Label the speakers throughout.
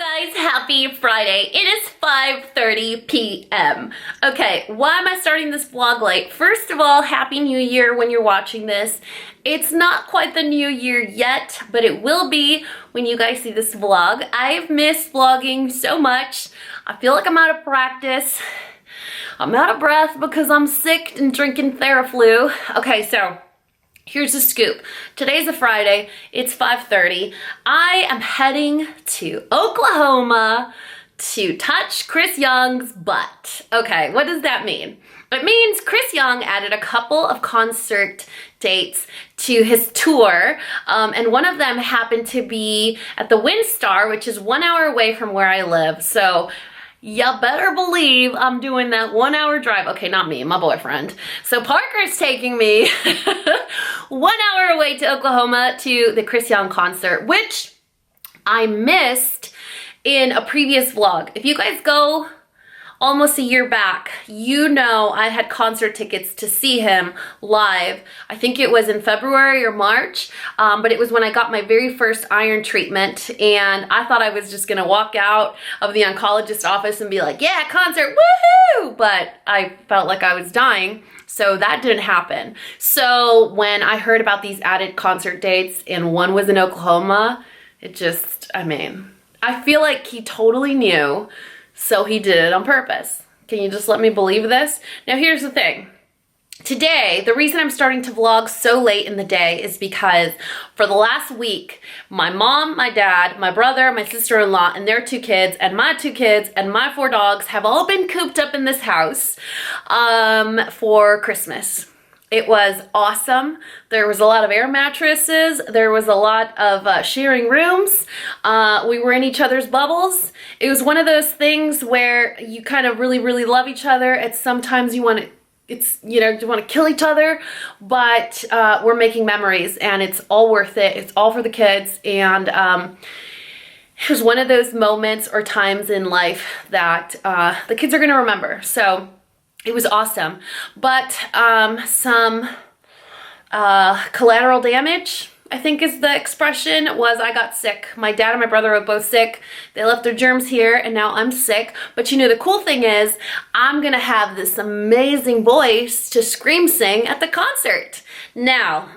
Speaker 1: guys, happy Friday. It is 5:30 p.m. Okay, why am I starting this vlog late? First of all, Happy New Year when you're watching this. It's not quite the new year yet, but it will be when you guys see this vlog. I've missed vlogging so much. I feel like I'm out of practice. I'm out of breath because I'm sick and drinking Theraflu. Okay, so here's the scoop. Today's a Friday. It's 5:30. I am heading to Oklahoma to touch Chris Young's butt. Okay, what does that mean? It means Chris Young added a couple of concert dates to his tour, and one of them happened to be at the WinStar, which is 1 hour away from where I live. So you better believe I'm doing that 1 hour drive. Okay, not me, my boyfriend. So Parker's taking me 1 hour away to Oklahoma to the Chris Young concert, which I missed in a previous vlog. If you guys go almost a year back, you know I had concert tickets to see him live. I think it was in February or March, but it was when I got my very first iron treatment, and I thought I was just gonna walk out of the oncologist's office and be like, yeah, concert, woohoo! But I felt like I was dying, so that didn't happen. So when I heard about these added concert dates and one was in Oklahoma, it just, I feel like he totally knew. So he did it on purpose. Can you just let me believe this? Now here's the thing. Today, the reason I'm starting to vlog so late in the day is because for the last week, my mom, my dad, my brother, my sister-in-law, and their 2 kids, and my 2 kids, and my 4 dogs have all been cooped up in this house for Christmas. It was awesome. There was a lot of air mattresses. There was a lot of sharing rooms. We were in each other's bubbles. It was one of those things where you kind of really, really love each other. It's sometimes you want to, you want to kill each other, but we're making memories and it's all worth it. It's all for the kids. And it was one of those moments or times in life that the kids are going to remember. So it was awesome, but some collateral damage, I think is the expression, was I got sick. My dad and my brother were both sick. They left their germs here, and now I'm sick. But you know, the cool thing is I'm gonna have this amazing voice to scream sing at the concert. Now,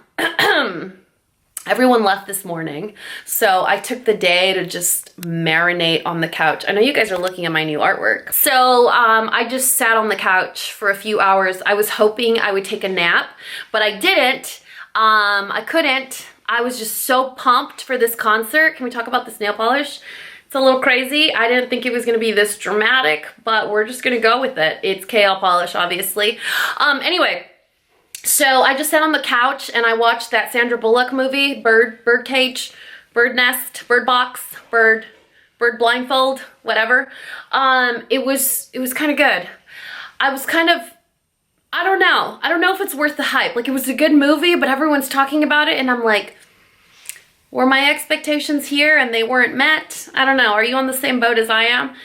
Speaker 1: everyone left this morning, so I took the day to just marinate on the couch. I know you guys are looking at my new artwork. So I just sat on the couch for a few hours. I was hoping I would take a nap, but I didn't. I couldn't. I was just so pumped for this concert. Can we talk about this nail polish? It's a little crazy. I didn't think it was gonna be this dramatic, but we're just gonna go with it. It's KL polish, obviously. Anyway. So I just sat on the couch and I watched that Sandra Bullock movie, Bird Cage, Bird Nest, Bird Box, Bird Blindfold, whatever. It was kind of good. I was kind of, I don't know if it's worth the hype. Like, it was a good movie, but everyone's talking about it and I'm like, were my expectations here and they weren't met? I don't know. Are you on the same boat as I am?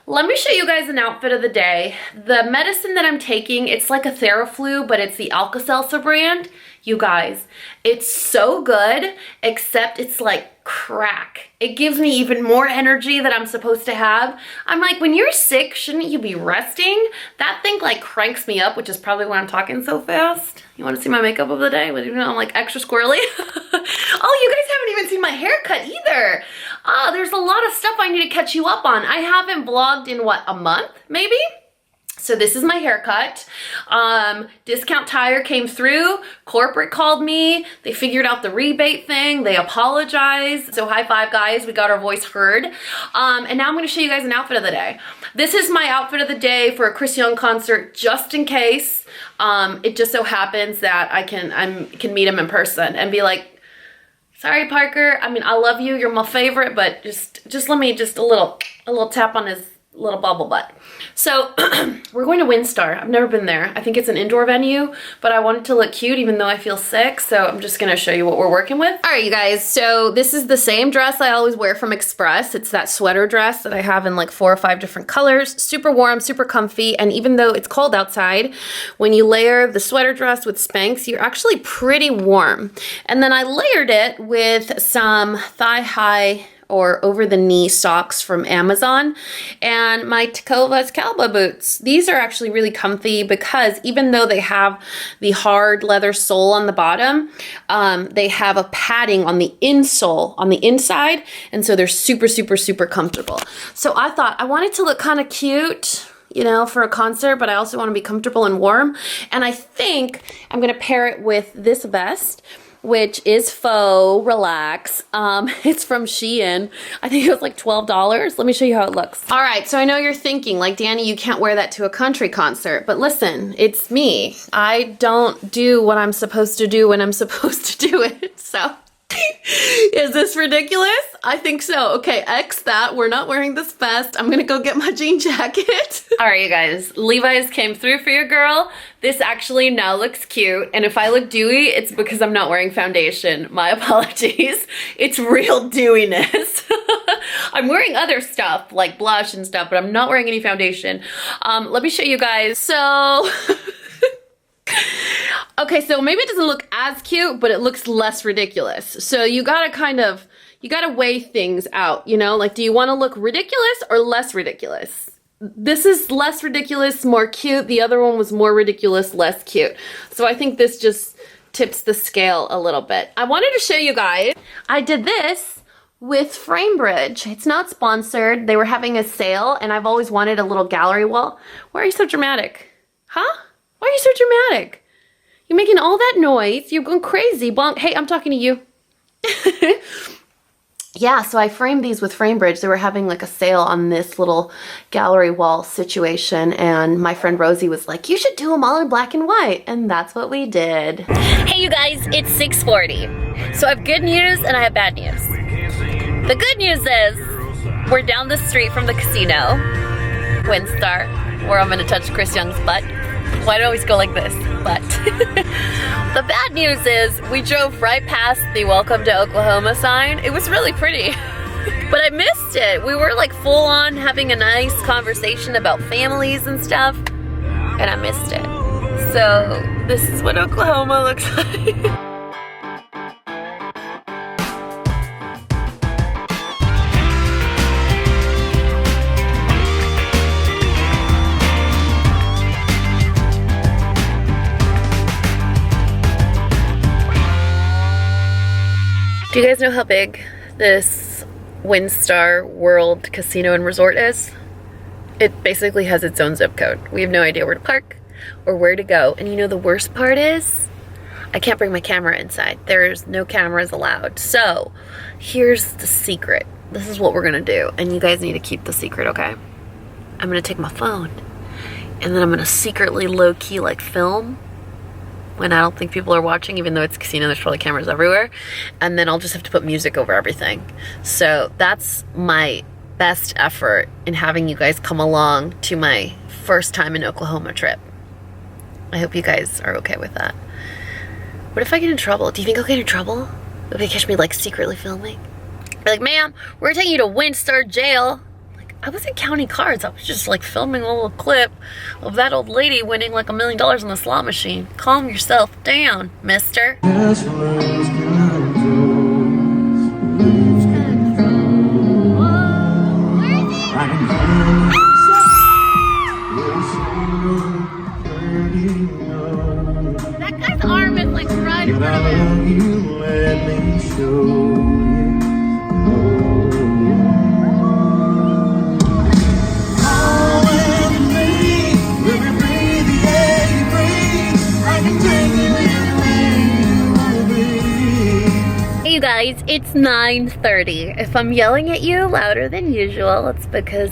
Speaker 1: Let me show you guys an outfit of the day. The medicine that I'm taking, it's like a Theraflu, but it's the Alka-Seltzer brand. You guys, it's so good, except it's like crack. It gives me even more energy that I'm supposed to have. I'm like, when you're sick, shouldn't you be resting? That thing like cranks me up, which is probably why I'm talking so fast. You want to see my makeup of the day? I'm like extra squirrely. Oh, you guys haven't even seen my haircut either. There's a lot of stuff I need to catch you up on. I haven't vlogged in what, a month maybe? So this is my haircut. Discount Tire came through. Corporate called me. They figured out the rebate thing. They apologized. So high five, guys. We got our voice heard. And now I'm going to show you guys an outfit of the day. This is my outfit of the day for a Chris Young concert, just in case. It just so happens that I can meet him in person and be like, sorry, Parker. I love you. You're my favorite, but just let me a little tap on his little bubble butt. So we're going to WinStar. I've never been there. I think it's an indoor venue, but I wanted to look cute even though I feel sick, so I'm just gonna show you what we're working with. All right, you guys, so this is the same dress I always wear from Express. It's that sweater dress that I have in like 4 or 5 different colors. Super warm, super comfy, and even though it's cold outside, when you layer the sweater dress with Spanx, you're actually pretty warm. And then I layered it with some thigh-high or over the knee socks from Amazon, and my Tecovas Calba boots. These are actually really comfy because even though they have the hard leather sole on the bottom, they have a padding on the insole on the inside, and so they're super, super, super comfortable. So I thought I wanted to look kind of cute, you know, for a concert, but I also want to be comfortable and warm. And I think I'm gonna pair it with this vest, which is faux relax. It's from Shein. I think it was like $12. Let me show you how it looks. All right, so I know you're thinking, like, Dani, you can't wear that to a country concert, but listen, it's me. I don't do what I'm supposed to do when I'm supposed to do it, so. Is this ridiculous? I think so. Okay, X that. We're not wearing this vest. I'm gonna go get my jean jacket. All right, you guys. Levi's came through for your girl. This actually now looks cute. And if I look dewy, it's because I'm not wearing foundation. My apologies. It's real dewiness. I'm wearing other stuff like blush and stuff, but I'm not wearing any foundation. Let me show you guys. So... Okay, so maybe it doesn't look as cute, but it looks less ridiculous. So you gotta weigh things out, you know? Like, do you wanna look ridiculous or less ridiculous? This is less ridiculous, more cute. The other one was more ridiculous, less cute. So I think this just tips the scale a little bit. I wanted to show you guys, I did this with Framebridge. It's not sponsored. They were having a sale, and I've always wanted a little gallery wall. Why are you so dramatic? Huh? Why are you so dramatic? You're making all that noise. You're going crazy. Bonk. Hey, I'm talking to you. Yeah, so I framed these with Framebridge. They were having like a sale on this little gallery wall situation, and my friend Rosie was like, you should do them all in black and white, and that's what we did. Hey, you guys, it's 6:40. So I have good news and I have bad news. The good news is we're down the street from the casino, Windstar, where I'm gonna touch Chris Young's butt. Why do I always go like this? But the bad news is we drove right past the Welcome to Oklahoma sign. It was really pretty, but I missed it. We were like full on having a nice conversation about families and stuff, and I missed it. So this is what Oklahoma looks like. Do you guys know how big this Windstar World Casino and Resort is? It basically has its own zip code. We have no idea where to park or where to go. And you know the worst part is? I can't bring my camera inside. There's no cameras allowed. So here's the secret. This is what we're gonna do. And you guys need to keep the secret, okay? I'm gonna take my phone and then I'm gonna secretly low-key like film when I don't think people are watching, even though it's a casino, there's probably cameras everywhere. And then I'll just have to put music over everything. So that's my best effort in having you guys come along to my first time in Oklahoma trip. I hope you guys are okay with that. What if I get in trouble? Do you think I'll get in trouble if they catch me like secretly filming? They're like, ma'am, we're taking you to Windstar jail. I wasn't counting cards. I was just like filming a little clip of that old lady winning like $1 million on the slot machine. Calm yourself down, mister. That guy's arm is like right in front of him. You guys, it's 9:30. If I'm yelling at you louder than usual, it's because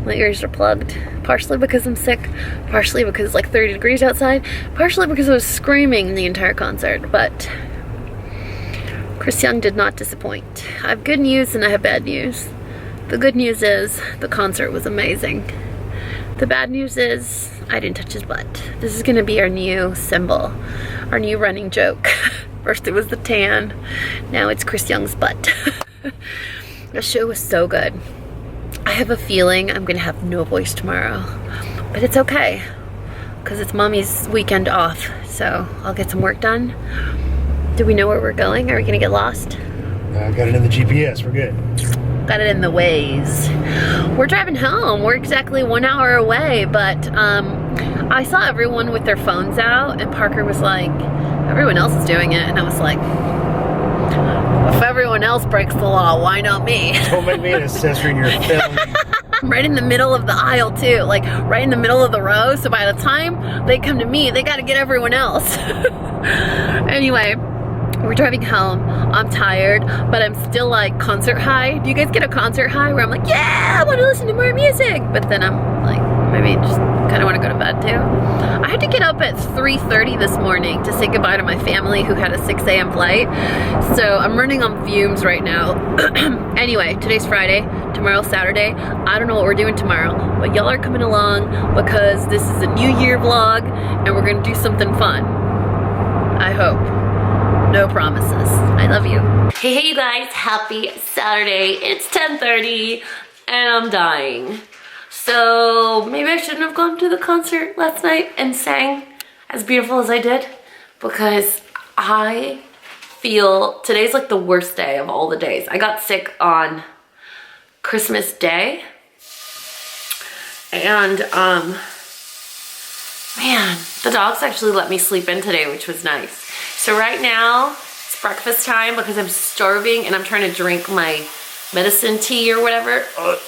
Speaker 1: my ears are plugged. Partially because I'm sick, partially because it's like 30 degrees outside, partially because I was screaming the entire concert, but Chris Young did not disappoint. I have good news and I have bad news. The good news is the concert was amazing. The bad news is I didn't touch his butt. This is gonna be our new symbol, our new running joke. First it was the tan, now it's Chris Young's butt. The show was so good. I have a feeling I'm gonna have no voice tomorrow, but it's okay, because it's mommy's weekend off, so I'll get some work done. Do we know where we're going? Are we gonna get lost?
Speaker 2: I got it in the GPS, we're good.
Speaker 1: Got it in the ways. We're driving home. We're exactly 1 hour away, but I saw everyone with their phones out, and Parker was like, everyone else is doing it, and I was like, if everyone else breaks the law, why not me?
Speaker 2: Don't make me an accessory in your film.
Speaker 1: I'm right in the middle of the aisle too, like right in the middle of the row, so by the time they come to me, they gotta get everyone else. Anyway, we're driving home. I'm tired, but I'm still like concert high. Do you guys get a concert high where I'm like, yeah, I want to listen to more music? But then I'm like, maybe just kind of want to go to bed too. I had to get up at 3:30 this morning to say goodbye to my family who had a 6 a.m. flight. So I'm running on fumes right now. Anyway, today's Friday, tomorrow's Saturday. I don't know what we're doing tomorrow, but y'all are coming along because this is a New Year vlog and we're gonna do something fun. I hope. No promises. I love you. Hey you guys, happy Saturday. It's 10:30 and I'm dying. So maybe I shouldn't have gone to the concert last night and sang as beautiful as I did, because I feel today's like the worst day of all the days. I got sick on Christmas Day, and man, the dogs actually let me sleep in today, which was nice. So right now, it's breakfast time because I'm starving and I'm trying to drink my medicine tea or whatever. Ugh,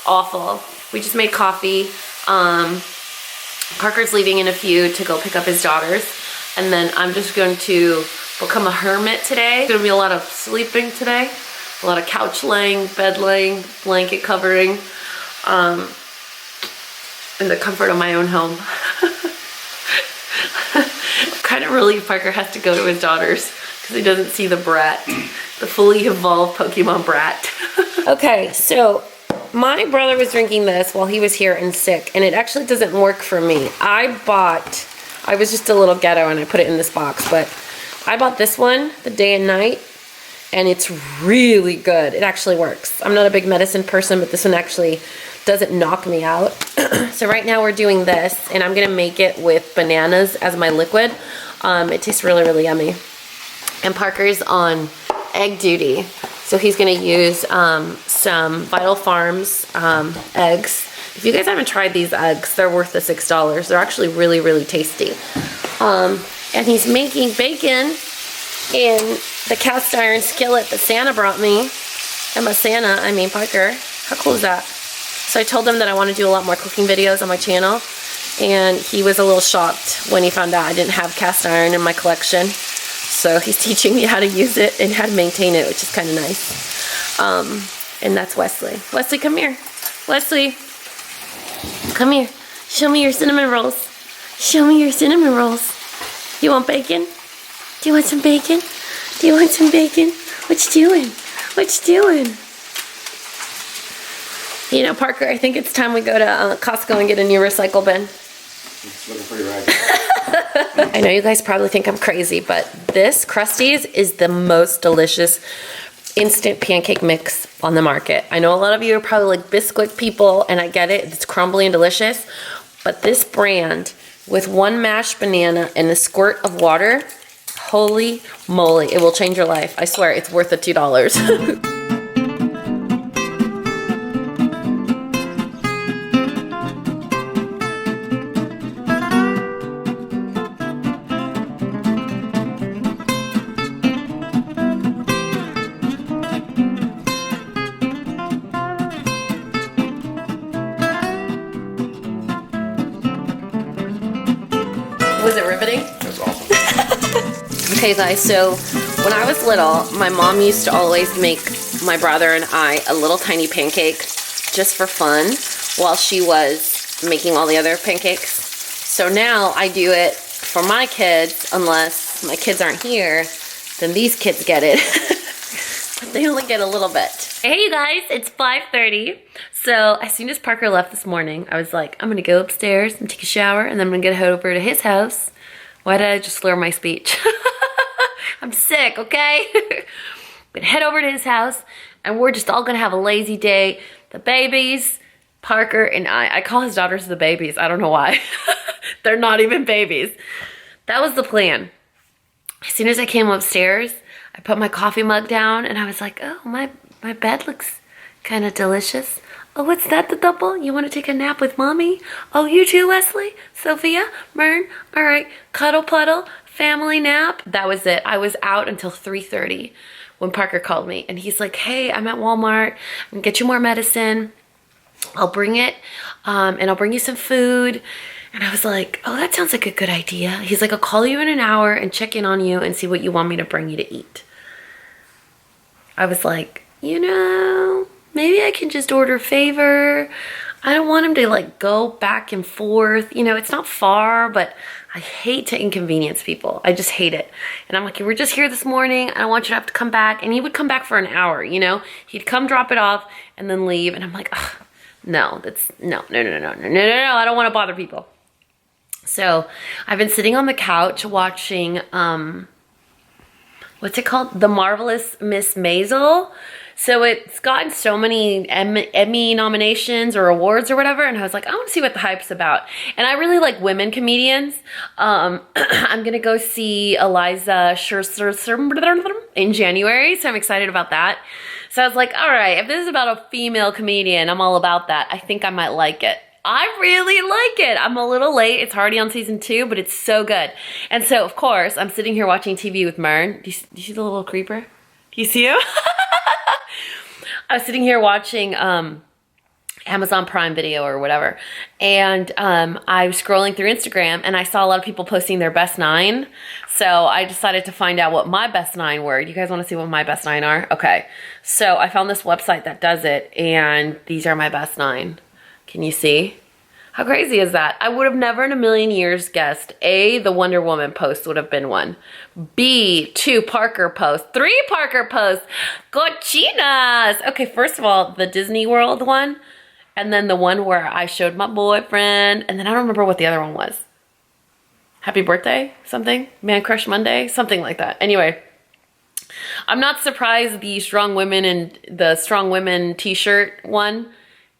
Speaker 1: awful. We just made coffee. Parker's leaving in a few to go pick up his daughters. And then I'm just going to become a hermit today. There's gonna be a lot of sleeping today. A lot of couch laying, bed laying, blanket covering. In the comfort of my own home. Kind of relieved Parker has to go to his daughters because he doesn't see the brat, the fully evolved Pokemon brat. Okay, so my brother was drinking this while he was here and sick, and it actually doesn't work for me. I was just a little ghetto and I put it in this box, but I bought this one, the day and night, and it's really good. It actually works. I'm not a big medicine person, but this one actually doesn't knock me out. So right now we're doing this, and I'm gonna make it with bananas as my liquid. It tastes really, really yummy. And Parker's on egg duty, so he's gonna use some Vital Farms eggs. If you guys haven't tried these eggs, they're worth the $6. They're actually really, really tasty. And he's making bacon in the cast iron skillet that Santa brought me. And by Santa, I mean Parker. How cool is that? So I told him that I want to do a lot more cooking videos on my channel, and he was a little shocked when he found out I didn't have cast iron in my collection. So he's teaching me how to use it and how to maintain it, which is kind of nice. And that's Wesley. Wesley, come here. Wesley, come here. Show me your cinnamon rolls. Show me your cinnamon rolls. You want bacon? Do you want some bacon? Do you want some bacon? What you doing? What you doing? You know, Parker, I think it's time we go to Costco and get a new recycle bin.
Speaker 2: It's looking pretty right.
Speaker 1: I know you guys probably think I'm crazy, but this Krusteaz is the most delicious instant pancake mix on the market. I know a lot of you are probably like Bisquick people, and I get it. It's crumbly and delicious. But this brand, with one mashed banana and a squirt of water, holy moly, it will change your life. I swear, it's worth the $2. Was it riveting?
Speaker 2: It was awesome.
Speaker 1: Okay guys, so when I was little, my mom used to always make my brother and I a little tiny pancake just for fun while she was making all the other pancakes. So now I do it for my kids, unless my kids aren't here, then these kids get it. But they only get a little bit. Hey you guys, it's 5:30. So as soon as Parker left this morning, I was like, I'm gonna go upstairs and take a shower, and then I'm gonna head over to his house. Why did I just slur my speech? I'm sick, okay? I'm gonna head over to his house, and we're just all gonna have a lazy day. The babies, Parker, and I call his daughters the babies. I don't know why. They're not even babies. That was the plan. As soon as I came upstairs, I put my coffee mug down, and I was like, oh, my bed looks Kind of delicious. Oh, what's that, the double? You want to take a nap with mommy? Oh, you too, Wesley? Sophia? Mern? All right. Cuddle puddle? Family nap? That was it. I was out until 3:30 when Parker called me. And he's like, hey, I'm at Walmart. I'm going to get you more medicine. I'll bring it. And I'll bring you some food. And I was like, oh, that sounds like a good idea. He's like, I'll call you in an hour and check in on you and see what you want me to bring you to eat. I was like, you know, maybe I can just order favor. I don't want him to like go back and forth. You know, it's not far, but I hate to inconvenience people. I just hate it. And I'm like, we're just here this morning. I don't want you to have to come back. And he would come back for an hour, you know. He'd come drop it off and then leave. And I'm like, ugh, no, no. I don't want to bother people. So I've been sitting on the couch watching, what's it called? The Marvelous Miss Maisel. So it's gotten so many Emmy nominations or awards or whatever. And I was like, I want to see what the hype's about. And I really like women comedians. I'm going to go see Eliza in January. So I'm excited about that. So I was like, all right, if this is about a female comedian, I'm all about that. I think I might like it. I really like it. I'm a little late. It's already on season 2, but it's so good. And so, of course, I'm sitting here watching TV with Mern. Do you see the little creeper? Do you see him? I was sitting here watching Amazon Prime Video or whatever. And I was scrolling through Instagram, and I saw a lot of people posting their best 9. So I decided to find out what my best 9 were. Do you guys want to see what my best 9 are? Okay. So I found this website that does it, and these are my best 9. Can you see? How crazy is that? I would have never in a million years guessed. A, the Wonder Woman post would have been one. B, 2 Parker posts. 3 Parker posts. Cochinas. Okay, first of all, the Disney World one. And then the one where I showed my boyfriend. And then I don't remember what the other one was. Happy birthday? Something? Man Crush Monday? Something like that. Anyway. I'm not surprised the Strong Women and the Strong Women t-shirt one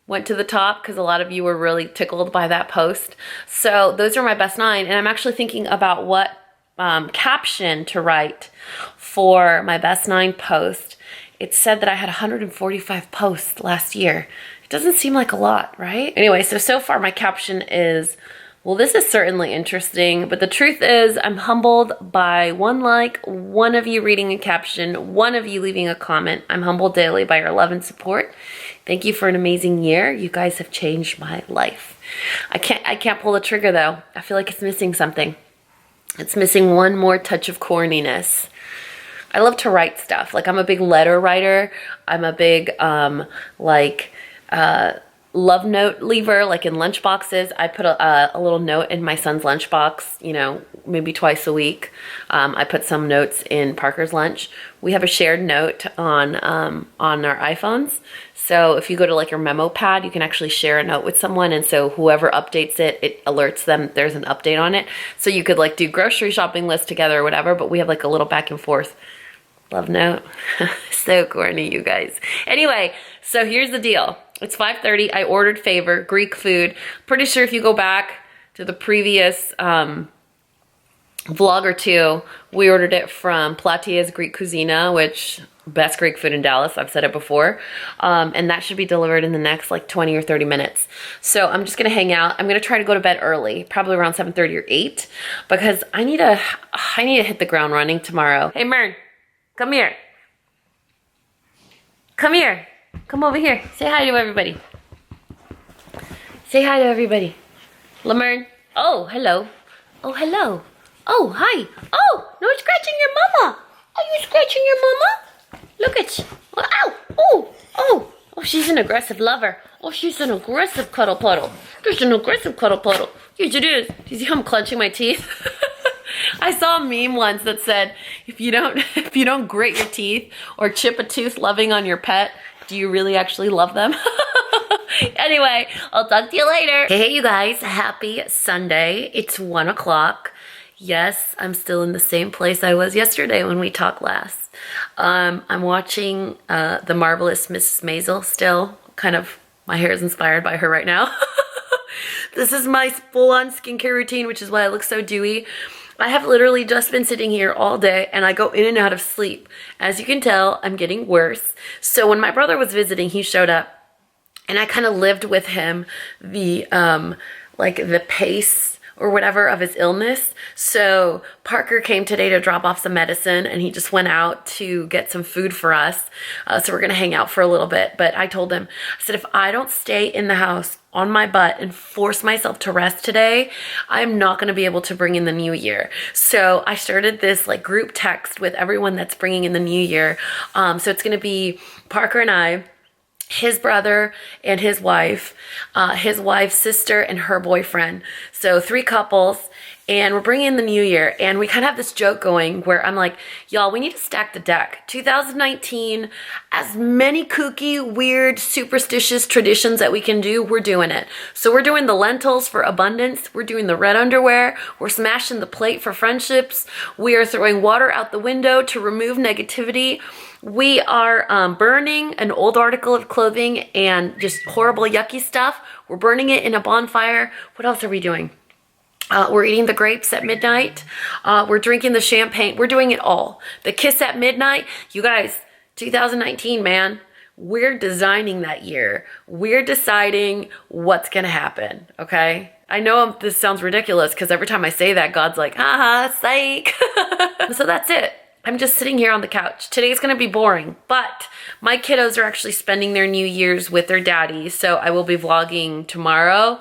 Speaker 1: went to the top because a lot of you were really tickled by that post. So those are my best 9. And I'm actually thinking about what caption to write for my best 9 post. It said that I had 145 posts last year. It doesn't seem like a lot, right? Anyway, so far my caption is, well, this is certainly interesting, but the truth is I'm humbled by 1 like, 1 of you reading a caption, 1 of you leaving a comment. I'm humbled daily by your love and support. Thank you for an amazing year. You guys have changed my life. I can't pull the trigger though. I feel like it's missing something. It's missing 1 more touch of corniness. I love to write stuff. Like I'm a big letter writer. I'm a big love note leaver, like in lunch boxes. I put a little note in my son's lunchbox, you know, maybe twice a week. I put some notes in Parker's lunch. We have a shared note on our iPhones. So if you go to like your memo pad, you can actually share a note with someone. And so whoever updates it, it alerts them there's an update on it. So you could like do grocery shopping lists together or whatever, but we have like a little back and forth love note. So corny, you guys. Anyway, so here's the deal. It's 5:30. I ordered favor, Greek food. Pretty sure if you go back to the previous vlog or 2, we ordered it from Platia's Greek Cuisina, which best Greek food in Dallas. I've said it before. And that should be delivered in the next like 20 or 30 minutes. So I'm just going to hang out. I'm going to try to go to bed early, probably around 7:30 or 8, because I need to hit the ground running tomorrow. Hey, Mern, come here. Come here. Come over here. Say hi to everybody. Say hi to everybody. Lemern. Oh, hello. Oh, hello. Oh, hi. Oh, no scratching your mama. Are you scratching your mama? Look at you. Oh, ow. Oh, oh. Oh, she's an aggressive lover. Oh, she's an aggressive cuddle puddle. There's an aggressive cuddle puddle. Yes, it is. Do you see how I'm clenching my teeth? I saw a meme once that said, if you don't grit your teeth or chip a tooth loving on your pet, do you really actually love them? Anyway, I'll talk to you later. Hey, you guys. Happy Sunday. It's 1 o'clock. Yes, I'm still in the same place I was yesterday when we talked last. I'm watching The Marvelous Mrs. Maisel still. Kind of, my hair is inspired by her right now. This is my full-on skincare routine, which is why I look so dewy. I have literally just been sitting here all day and I go in and out of sleep. As you can tell, I'm getting worse. So when my brother was visiting, he showed up and I kind of lived with him the pace or whatever of his illness. So Parker came today to drop off some medicine and he just went out to get some food for us. So we're gonna hang out for a little bit. But I told him, I said, if I don't stay in the house on my butt and force myself to rest today, I'm not gonna be able to bring in the new year. So I started this like group text with everyone that's bringing in the new year. So it's gonna be Parker and I, his brother and his wife's sister and her boyfriend. So 3 couples, and we're bringing in the new year. And we kind of have this joke going where I'm like, y'all, we need to stack the deck. 2019, as many kooky, weird, superstitious traditions that we can do, we're doing it. So we're doing the lentils for abundance. We're doing the red underwear. We're smashing the plate for friendships. We are throwing water out the window to remove negativity. We are burning an old article of clothing and just horrible, yucky stuff. We're burning it in a bonfire. What else are we doing? We're eating the grapes at midnight. We're drinking the champagne. We're doing it all. The kiss at midnight. You guys, 2019, man. We're designing that year. We're deciding what's going to happen, okay? I know this sounds ridiculous because every time I say that, God's like, haha, psych. So that's it. I'm just sitting here on the couch. Today's gonna be boring, but my kiddos are actually spending their New Year's with their daddy, so I will be vlogging tomorrow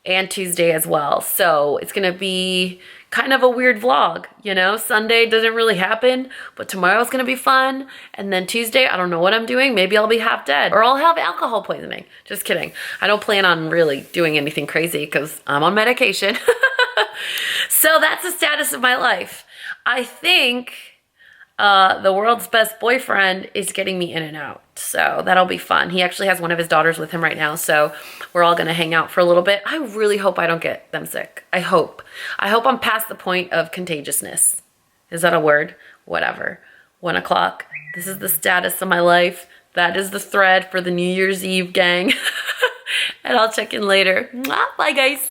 Speaker 1: and Tuesday as well. So it's gonna be kind of a weird vlog, you know? Sunday doesn't really happen, but tomorrow's gonna be fun. And then Tuesday, I don't know what I'm doing. Maybe I'll be half dead or I'll have alcohol poisoning. Just kidding. I don't plan on really doing anything crazy because I'm on medication. So that's the status of my life. I think the world's best boyfriend is getting me in and out. So that'll be fun. He actually has one of his daughters with him right now. So we're all going to hang out for a little bit. I really hope I don't get them sick. I hope I'm past the point of contagiousness. Is that a word? Whatever. 1 o'clock. This is the status of my life. That is the thread for the New Year's Eve gang. And I'll check in later. Mwah. Bye guys.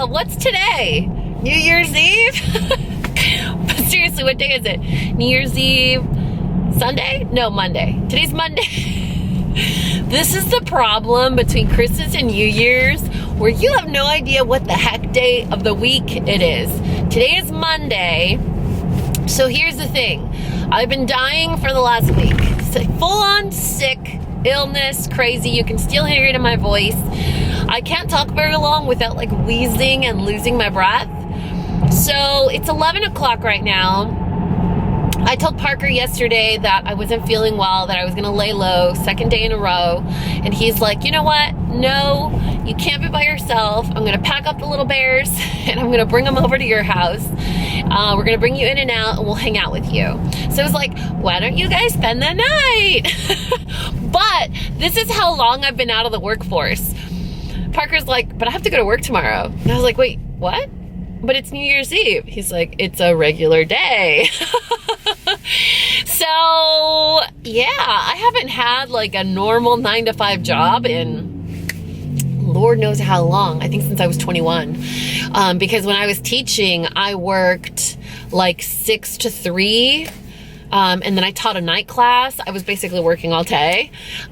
Speaker 1: What's today? New Year's Eve? But seriously, what day is it? New Year's Eve, Sunday? No, Monday. Today's Monday. This is the problem between Christmas and New Year's, where you have no idea what the heck day of the week it is. Today is Monday. So here's the thing. I've been dying for the last week. So full on sick, illness, crazy. You can still hear it in my voice. I can't talk very long without like wheezing and losing my breath. So it's 11 o'clock right now. I told Parker yesterday that I wasn't feeling well, that I was gonna lay low, second day in a row. And he's like, you know what? No, you can't be by yourself. I'm gonna pack up the little bears and I'm gonna bring them over to your house. We're gonna bring you in and out and we'll hang out with you. So I was like, why don't you guys spend the night? But this is how long I've been out of the workforce. Parker's like, but I have to go to work tomorrow. And I was like, wait, what? But it's New Year's Eve. He's like, it's a regular day.
Speaker 3: So yeah, I haven't had like a normal 9-to-5 job in Lord knows how long. I think since I was 21. Because when I was teaching, I worked like 6 to 3. And then I taught a night class. I was basically working all day.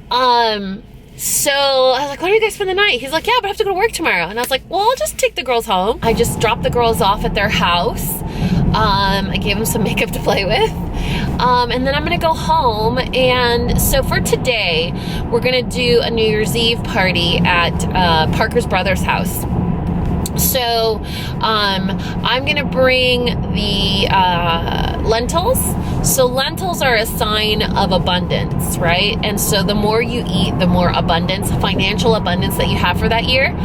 Speaker 3: So I was like, why don't you guys spend the night? He's like, yeah, but I have to go to work tomorrow. And I was like, well, I'll just take the girls home. I just dropped the girls off at their house. I gave them some makeup to play with. And then I'm gonna go home. And so for today, we're gonna do a New Year's Eve party at Parker's brother's house. So I'm gonna bring the lentils. So lentils are a sign of abundance, right? And so the more you eat, the more abundance, financial abundance that you have for that year.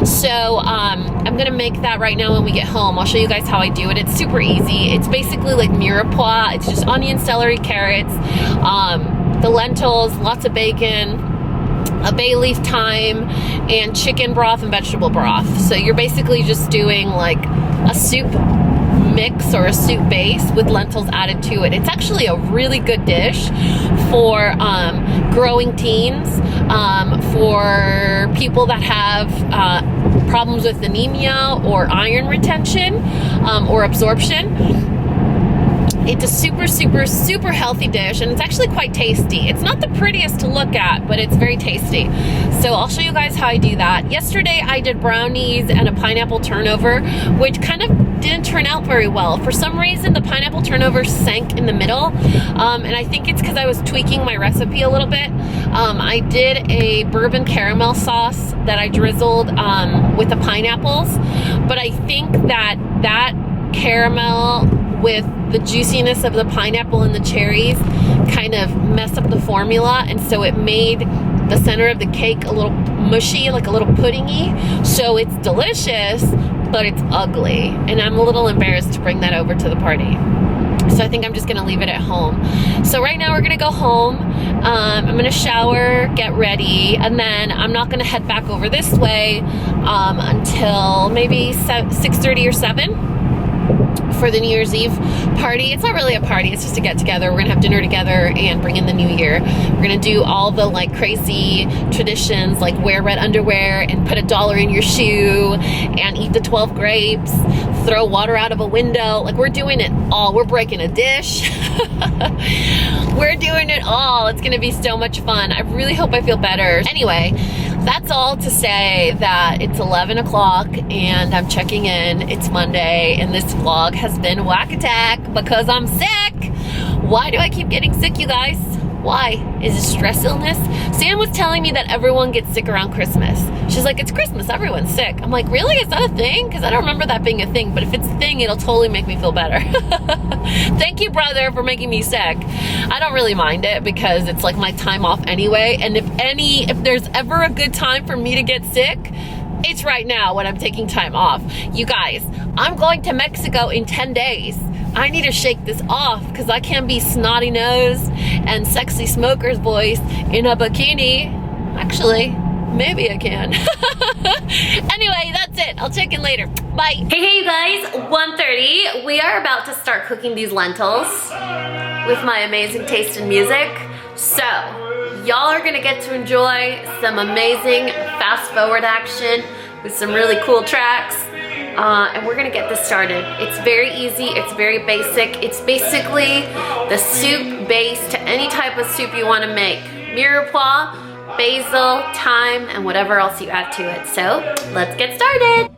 Speaker 3: So I'm gonna make that right now when we get home. I'll show you guys how I do it. It's super easy. It's basically like mirepoix. It's just onion, celery, carrots, the lentils, lots of bacon, a bay leaf, thyme, and chicken broth and vegetable broth. So you're basically just doing like a soup mix or a soup base with lentils added to it. It's actually a really good dish for growing teens, for people that have problems with anemia or iron retention or absorption. It's a super, super, super healthy dish, and it's actually quite tasty. It's not the prettiest to look at, but it's very tasty. So I'll show you guys how I do that. Yesterday I did brownies and a pineapple turnover, which kind of didn't turn out very well. For some reason, the pineapple turnover sank in the middle, and I think it's because I was tweaking my recipe a little bit. I did a bourbon caramel sauce that I drizzled with the pineapples, but I think that caramel with the juiciness of the pineapple and the cherries kind of messed up the formula, and so it made the center of the cake a little mushy, like a little puddingy. So it's delicious, but it's ugly, and I'm a little embarrassed to bring that over to the party. So I think I'm just gonna leave it at home. So right now we're gonna go home. I'm gonna shower, get ready, and then I'm not gonna head back over this way until maybe 6:30 or 7. For the New Year's Eve party. It's not really a party, it's just a get together. We're gonna have dinner together and bring in the new year. We're gonna do all the like crazy traditions, like wear red underwear and put $1 in your shoe and eat the 12 grapes, throw water out of a window. Like, we're doing it all. We're breaking a dish. We're doing it all. It's gonna be so much fun. I really hope I feel better. Anyway, that's all to say that it's 11 o'clock and I'm checking in. It's Monday and this vlog has been whack attack because I'm sick. Why do I keep getting sick, you guys? Why? Is it stress illness? Sam was telling me that everyone gets sick around Christmas. She's like, it's Christmas, everyone's sick. I'm like, really? Is that a thing? Because I don't remember that being a thing, but if it's a thing, it'll totally make me feel better. Thank you, brother, for making me sick. I don't really mind it because it's like my time off anyway, and if there's ever a good time for me to get sick, it's right now when I'm taking time off. You guys, I'm going to Mexico in 10 days. I need to shake this off because I can't be snotty nosed and sexy smoker's voice in a bikini. Actually, maybe I can. Anyway, that's it. I'll check in later. Bye.
Speaker 1: Hey you guys, 1:30. We are about to start cooking these lentils with my amazing taste in music. So, y'all are gonna get to enjoy some amazing fast forward action with some really cool tracks. And we're gonna get this started. It's very easy, it's very basic. It's basically the soup base to any type of soup you wanna make. Mirepoix, basil, thyme, and whatever else you add to it. So, let's get started.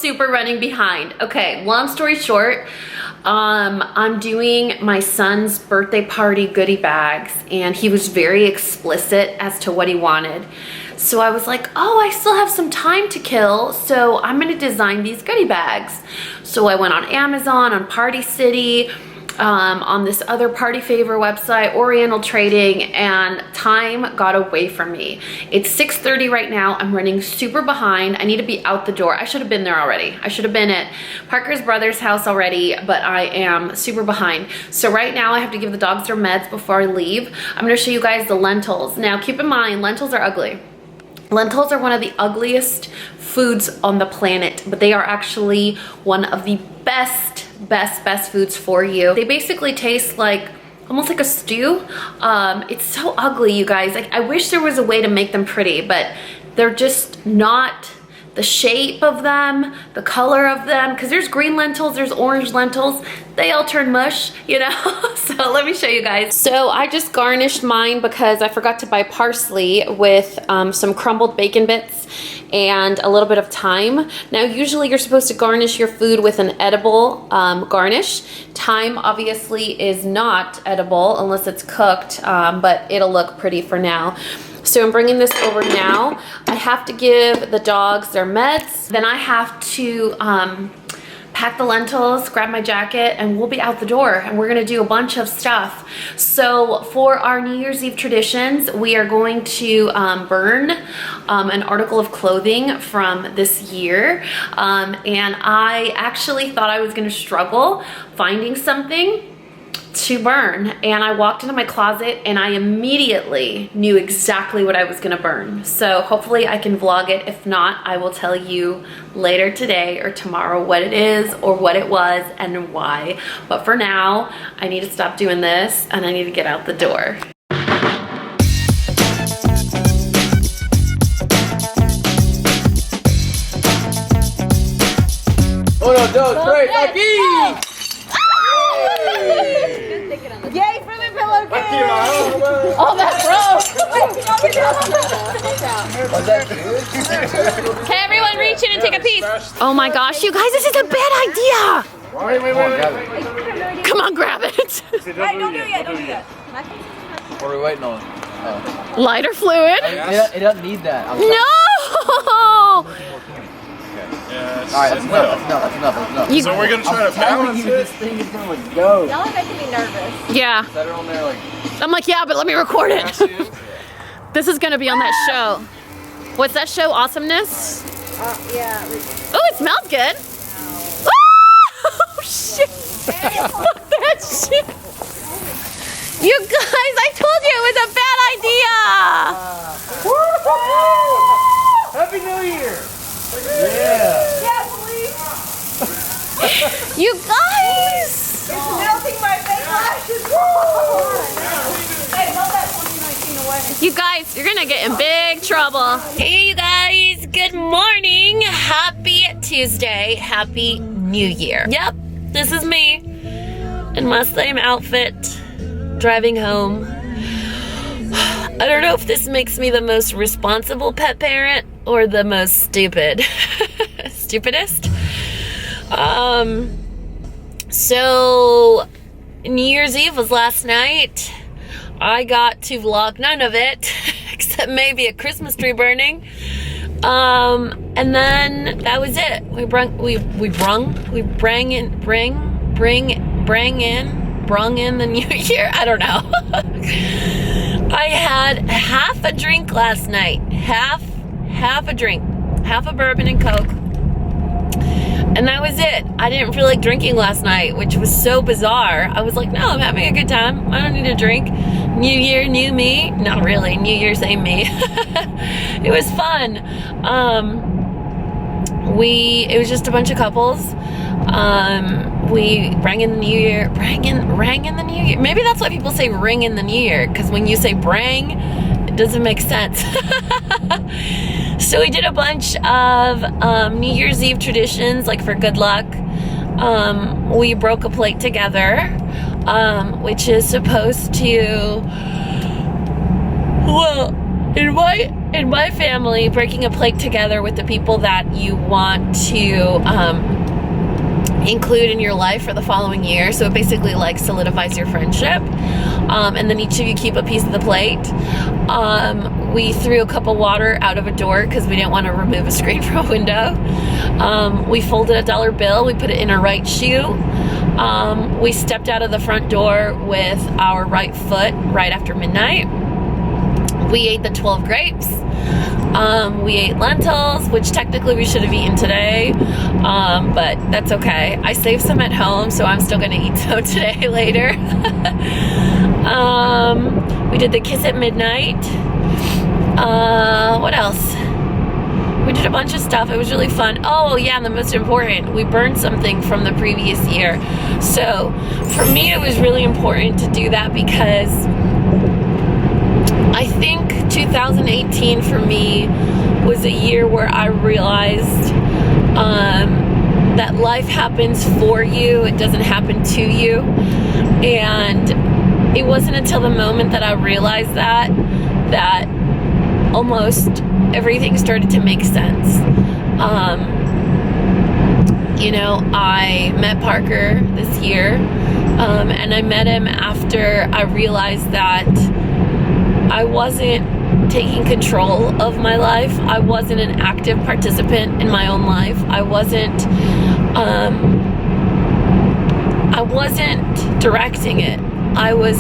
Speaker 1: super running behind. Okay, long story short, I'm doing my son's birthday party goodie bags, and he was very explicit as to what he wanted. So I was like, oh, I still have some time to kill, so I'm gonna design these goodie bags. So I went on Amazon, on Party City, on this other party favor website, Oriental Trading, and time got away from me. It's 6:30 right now. I'm running super behind. I need to be out the door. I should have been there already. I should have been at Parker's brother's house already, but I am super behind. So right now I have to give the dogs their meds before I leave. I'm gonna show you guys the lentils. Now keep in mind, lentils are ugly. Lentils are one of the ugliest foods on the planet, but they are actually one of the best foods for you. They basically taste like almost like a stew. It's so ugly, you guys. Like, I wish there was a way to make them pretty, but they're just not. The shape of them, the color of them, because there's green lentils, there's orange lentils, they all turn mush, you know? So let me show you guys. So I just garnished mine because I forgot to buy parsley with some crumbled bacon bits and a little bit of thyme. Now usually you're supposed to garnish your food with an edible garnish. Thyme obviously is not edible unless it's cooked, but it'll look pretty for now. So I'm bringing this over now. I have to give the dogs their meds. Then I have to pack the lentils, grab my jacket, and we'll be out the door. And we're gonna do a bunch of stuff. So for our New Year's Eve traditions, we are going to burn an article of clothing from this year. And I actually thought I was gonna struggle finding something to burn, and I walked into my closet and I immediately knew exactly what I was gonna burn. So hopefully I can vlog it. If not, I will tell you later today or tomorrow what it is or what it was and why. But for now, I need to stop doing this and I need to get out the door.
Speaker 4: Uno, dos, tres, aquí!
Speaker 5: Yay for the pillowcase!
Speaker 3: Oh, that's gross! Okay, everyone reach in and take a piece.
Speaker 1: Oh my gosh, you guys, this is a bad idea!
Speaker 4: Wait.
Speaker 1: Come on, grab it.
Speaker 5: Hey, don't do it yet, don't do it yet.
Speaker 4: What are we waiting on?
Speaker 1: Lighter fluid?
Speaker 4: It doesn't need that.
Speaker 1: No!
Speaker 4: Alright, that's enough.
Speaker 1: You,
Speaker 2: So we're gonna try to balance it.
Speaker 4: This thing is gonna go.
Speaker 5: Y'all are making me nervous.
Speaker 1: yeah.
Speaker 4: Set her on there like.
Speaker 1: I'm like, yeah, but let me record it. This is gonna be on that show. What's that show? Awesomeness?
Speaker 5: Yeah.
Speaker 1: Oh, it smells good. Oh, shit. Fuck that shit. You guys, I told you it was a bad idea.
Speaker 2: Happy New Year!
Speaker 4: Yeah.
Speaker 5: Yeah, please.
Speaker 1: You guys.
Speaker 5: It's melting my fake lashes. Hey, love that 2019 away.
Speaker 1: You guys, you're gonna get in big trouble. Hey, you guys, good morning. Happy Tuesday. Happy New Year. Yep, this is me in my same outfit, driving home. I don't know if this makes me the most responsible pet parent or the most stupid. Stupidest. So New Year's Eve was last night. I got to vlog none of it, except maybe a Christmas tree burning. And then that was it. We brung in the new year. I don't know. I had half a drink last night. Half a drink. Half a bourbon and Coke. And that was it. I didn't feel like drinking last night, which was so bizarre. I was like, no, I'm having a good time. I don't need a drink. New year, new me. Not really. New year, same me. It was fun. It was just a bunch of couples. We rang in the new year. Rang in the new year. Maybe that's why people say ring in the new year, because when you say brang, it doesn't make sense. So we did a bunch of New Year's Eve traditions, like for good luck. We broke a plate together, which is supposed to, well, in my
Speaker 3: in my family, breaking a plate together with the people that you want to include in your life for the following year. So it basically like solidifies your friendship. And then each of you keep a piece of the plate. We threw a cup of water out of a door because we didn't want to remove a screen from a window. We folded a dollar bill. We put it in our right shoe. We stepped out of the front door with our right foot right after midnight. We ate the 12 grapes. We ate lentils, which technically we should have eaten today, but that's okay. I saved some at home, so I'm still gonna eat some today later. We did the kiss at midnight. What else? We did a bunch of stuff. It was really fun. Oh yeah, and the most important, we burned something from the previous year. So for me, it was really important to do that because I think 2018 for me was a year where I realized that life happens for you. It doesn't happen to you. And it wasn't until the moment that I realized that almost everything started to make sense. You know, I met Parker this year, and I met him after I realized that I wasn't taking control of my life. I wasn't an active participant in my own life. I wasn't directing it. I was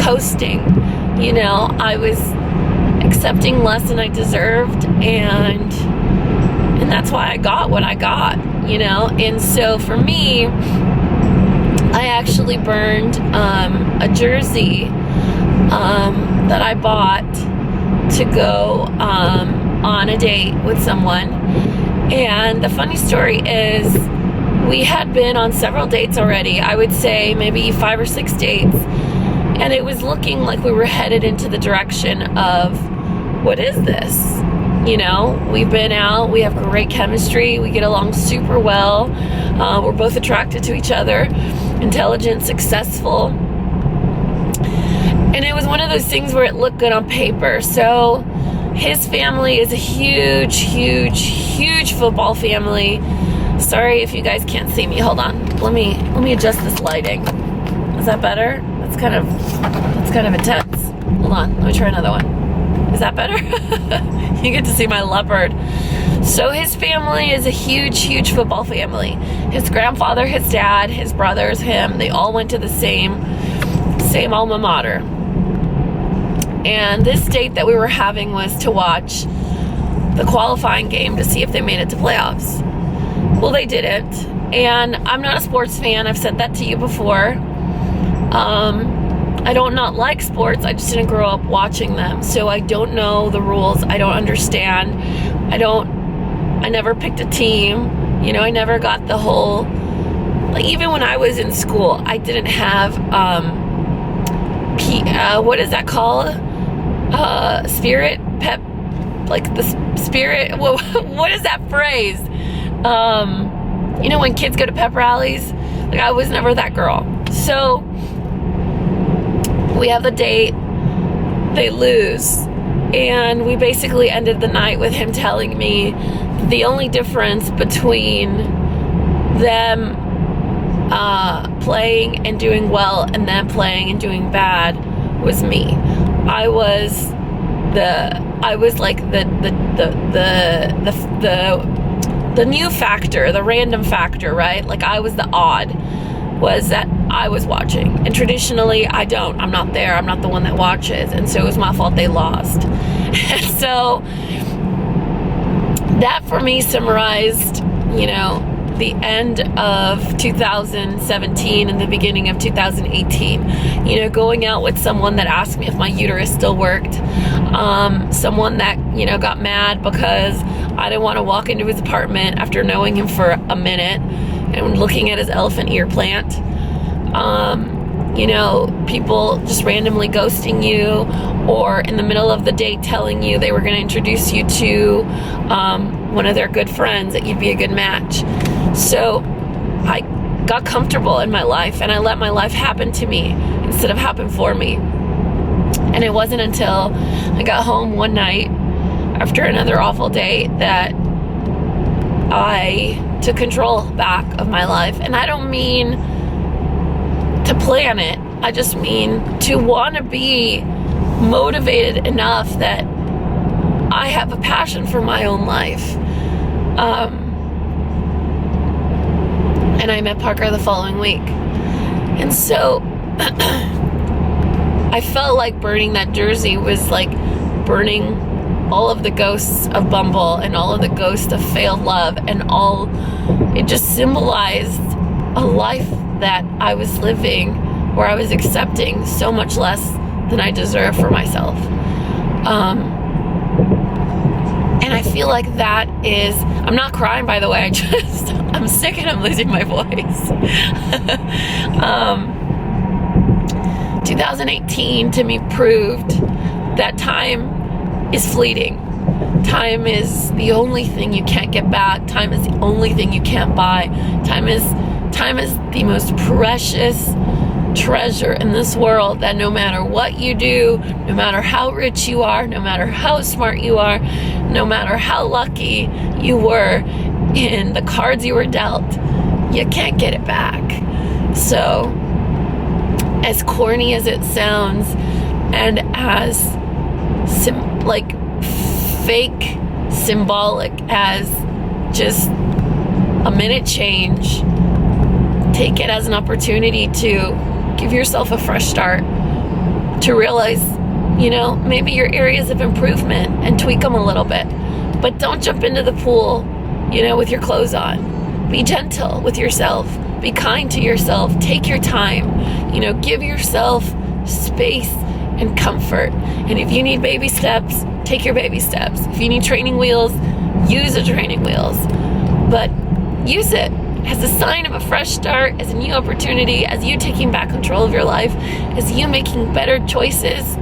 Speaker 3: coasting, you know, I was accepting less than I deserved, and that's why I got what I got, you know. And so for me, I actually burned a jersey that I bought to go on a date with someone. And the funny story is we had been on several dates already. I would say maybe 5 or 6 dates, and it was looking like we were headed into the direction of, what is this? You know, we've been out, we have great chemistry, we get along super well, we're both attracted to each other, intelligent, successful. And it was one of those things where it looked good on paper. So his family is a huge football family. Sorry if you guys can't see me. Hold on. Let me adjust this lighting. Is that better? That's kind of intense. Hold on. Let me try another one. Is that better? You get to see my leopard. So his family is a huge football family. His grandfather, his dad, his brothers, him, they all went to the same alma mater. And this date that we were having was to watch the qualifying game to see if they made it to playoffs. Well, they didn't. And I'm not a sports fan. I've said that to you before. I don't not like sports. I just didn't grow up watching them. So I don't know the rules. I don't understand. I never picked a team. You know, I never got the whole, like, even when I was in school, I didn't have, what is that called? Spirit, pep, like the spirit, what is that phrase? You know, when kids go to pep rallies, like, I was never that girl. So we have the date, they lose, and we basically ended the night with him telling me the only difference between them playing and doing well and them playing and doing bad was me. I was like the new factor, the random factor, right? Like, I was the odd, was that I was watching. And traditionally, I'm not there. I'm not the one that watches. And so it was my fault they lost. And so that for me summarized, you know, the end of 2017 and the beginning of 2018. You know, going out with someone that asked me if my uterus still worked. Someone that, you know, got mad because I didn't want to walk into his apartment after knowing him for a minute and looking at his elephant ear plant. You know, people just randomly ghosting you, or in the middle of the date telling you they were going to introduce you to one of their good friends, that you'd be a good match. So I got comfortable in my life, and I let my life happen to me instead of happen for me. And it wasn't until I got home one night after another awful day that I took control back of my life. And I don't mean to plan it. I just mean to want to be motivated enough that I have a passion for my own life. And I met Parker the following week. And so I felt like burning that jersey was like burning all of the ghosts of Bumble and all of the ghosts of failed love, and it just symbolized a life that I was living where I was accepting so much less than I deserve for myself. And I feel like that is, I'm not crying, by the way, I'm sick and I'm losing my voice. 2018 to me proved that time is fleeting. Time is the only thing you can't get back. Time is the only thing you can't buy. Time is the most precious treasure in this world, that no matter what you do, no matter how rich you are, no matter how smart you are, no matter how lucky you were in the cards you were dealt, you can't get it back. So, as corny as it sounds, and as fake symbolic as just a minute change, take it as an opportunity to give yourself a fresh start, to realize, maybe your areas of improvement and tweak them a little bit. But don't jump into the pool, with your clothes on. Be gentle with yourself. Be kind to yourself. Take your time. Give yourself space and comfort. And if you need baby steps, take your baby steps. If you need training wheels, use the training wheels. But use it as a sign of a fresh start, as a new opportunity, as you taking back control of your life, as you making better choices,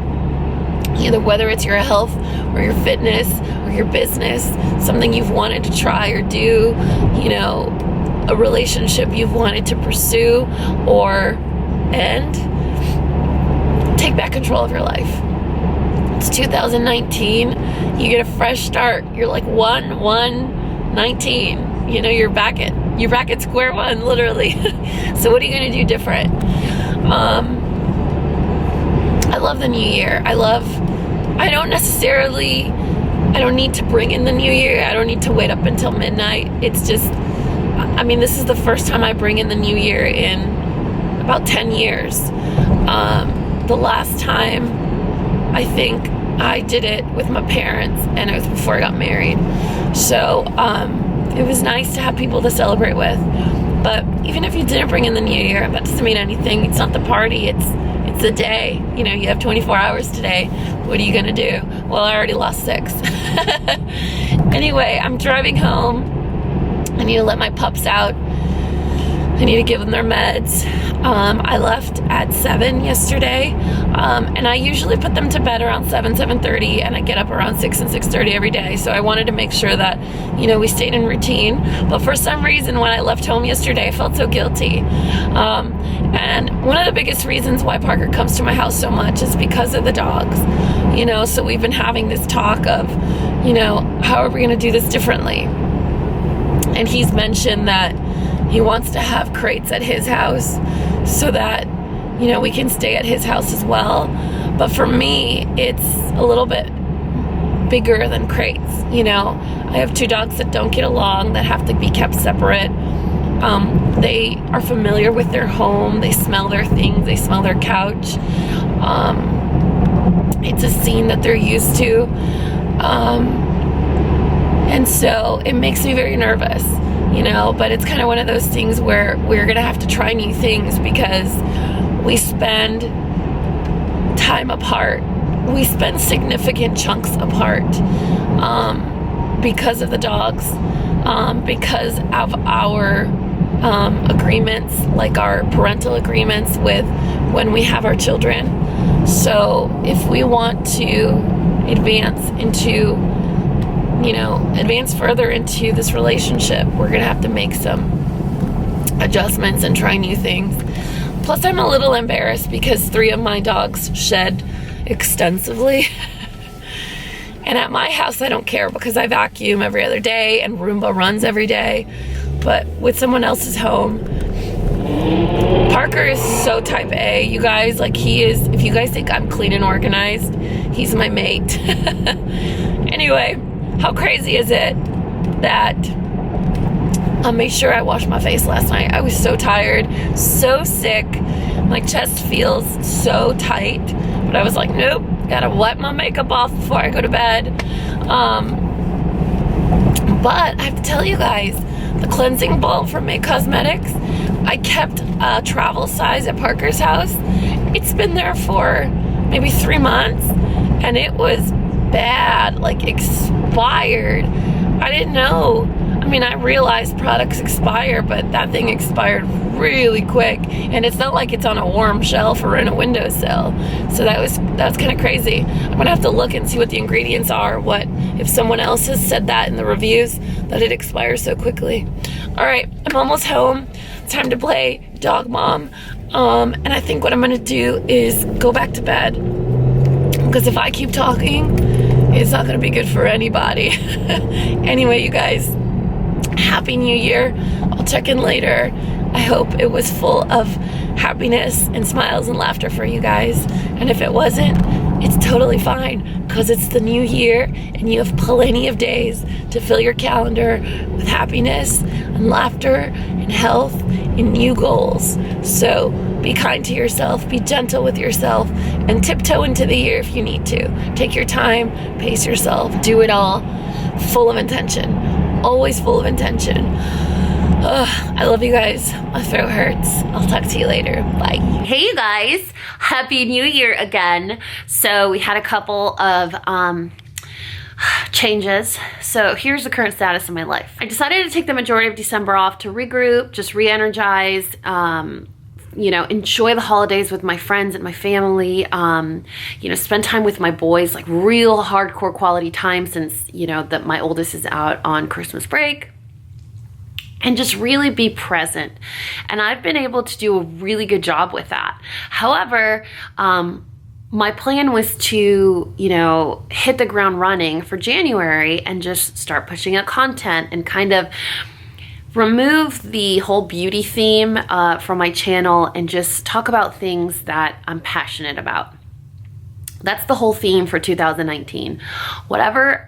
Speaker 3: either whether it's your health or your fitness or your business, something you've wanted to try or do, a relationship you've wanted to pursue or end. Take back control of your life. It's 2019. You get a fresh start. You're like 1/1/19. You're back at square one, literally. So what are you going to do different? I love the new year. I don't need to bring in the new year. I don't need to wait up until midnight. It's just, this is the first time I bring in the new year in about 10 years. The last time I think I did it with my parents, and it was before I got married. So, it was nice to have people to celebrate with. But even if you didn't bring in the new year, that doesn't mean anything. It's not the party, it's the day. You have 24 hours today. What are you gonna do? Well, I already lost 6. Anyway, I'm driving home. I need to let my pups out. I need to give them their meds. I left at 7 yesterday, and I usually put them to bed around 7:30, and I get up around 6 and 6:30 every day. So I wanted to make sure that, we stayed in routine. But for some reason, when I left home yesterday, I felt so guilty. And one of the biggest reasons why Parker comes to my house so much is because of the dogs. So we've been having this talk of, how are we going to do this differently? And he's mentioned that he wants to have crates at his house so that, we can stay at his house as well. But for me, it's a little bit bigger than crates. I have 2 dogs that don't get along, that have to be kept separate. They are familiar with their home. They smell their things. They smell their couch. It's a scene that they're used to. And so it makes me very nervous. But it's kind of one of those things where we're going to have to try new things because we spend time apart. We spend significant chunks apart because of the dogs, because of our agreements, like our parental agreements with when we have our children. So if we want to advance further into this relationship, we're gonna have to make some adjustments and try new things. Plus, I'm a little embarrassed because 3 of my dogs shed extensively. And at my house, I don't care because I vacuum every other day and Roomba runs every day. But with someone else's home, Parker is so type A, you guys. Like, he is, if you guys think I'm clean and organized, he's my mate. Anyway, how crazy is it that I made sure I washed my face last night? I was so tired, so sick. My chest feels so tight. But I was like, nope, gotta wipe my makeup off before I go to bed. But I have to tell you guys, the cleansing bulb from Make Cosmetics, I kept a travel size at Parker's house. It's been there for maybe 3 months, and it was bad, like expired. I didn't know. I mean, I realized products expire, but that thing expired really quick, and it's not like it's on a warm shelf or in a windowsill. So that's kind of crazy. I'm gonna have to look and see what the ingredients are, what if someone else has said that in the reviews, that it expires so quickly. All right, I'm almost home. It's time to play dog mom. And I think what I'm gonna do is go back to bed, because if I keep talking, it's not gonna be good for anybody. Anyway, you guys, Happy New Year. I'll check in later. I hope it was full of happiness and smiles and laughter for you guys. And if it wasn't, it's totally fine, because it's the new year and you have plenty of days to fill your calendar with happiness and laughter and health and new goals. So be kind to yourself, be gentle with yourself, and tiptoe into the year if you need to. Take your time, pace yourself, do it all full of intention. Always full of intention. I love you guys. My throat hurts. I'll talk to you later. Bye.
Speaker 1: Hey you guys, Happy New Year again. So we had a couple of changes. So here's the current status of my life. I decided to take the majority of December off to regroup, just re-energize, you know, enjoy the holidays with my friends and my family, you know, spend time with my boys, like real hardcore quality time, since, you know, that my oldest is out on Christmas break, and just really be present. And I've been able to do a really good job with that. However, my plan was to, you know, hit the ground running for January and just start pushing out content and kind of remove the whole beauty theme from my channel and just talk about things that I'm passionate about. That's the whole theme for 2019. Whatever's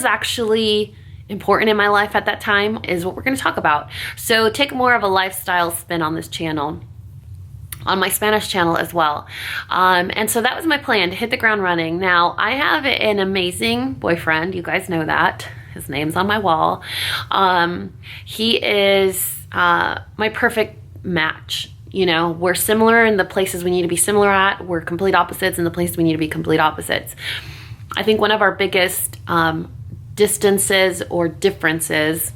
Speaker 1: actually important in my life at that time is what we're going to talk about. So take more of a lifestyle spin on this channel, on my Spanish channel as well. And so that was my plan, to hit the ground running. Now, I have an amazing boyfriend. You guys know that. His name's on my wall. He is my perfect match. You know, we're similar in the places we need to be similar at. We're complete opposites in the places we need to be complete opposites. I think one of our biggest distances or differences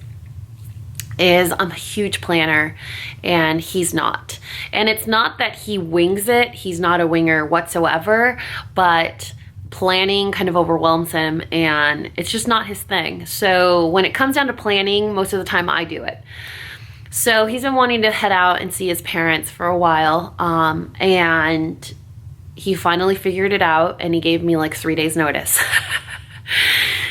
Speaker 1: is I'm a huge planner and he's not. And it's not that he wings it. He's not a winger whatsoever, but planning kind of overwhelms him and it's just not his thing. So when it comes down to planning, most of the time I do it. So he's been wanting to head out and see his parents for a while, and he finally figured it out and he gave me like 3 days notice.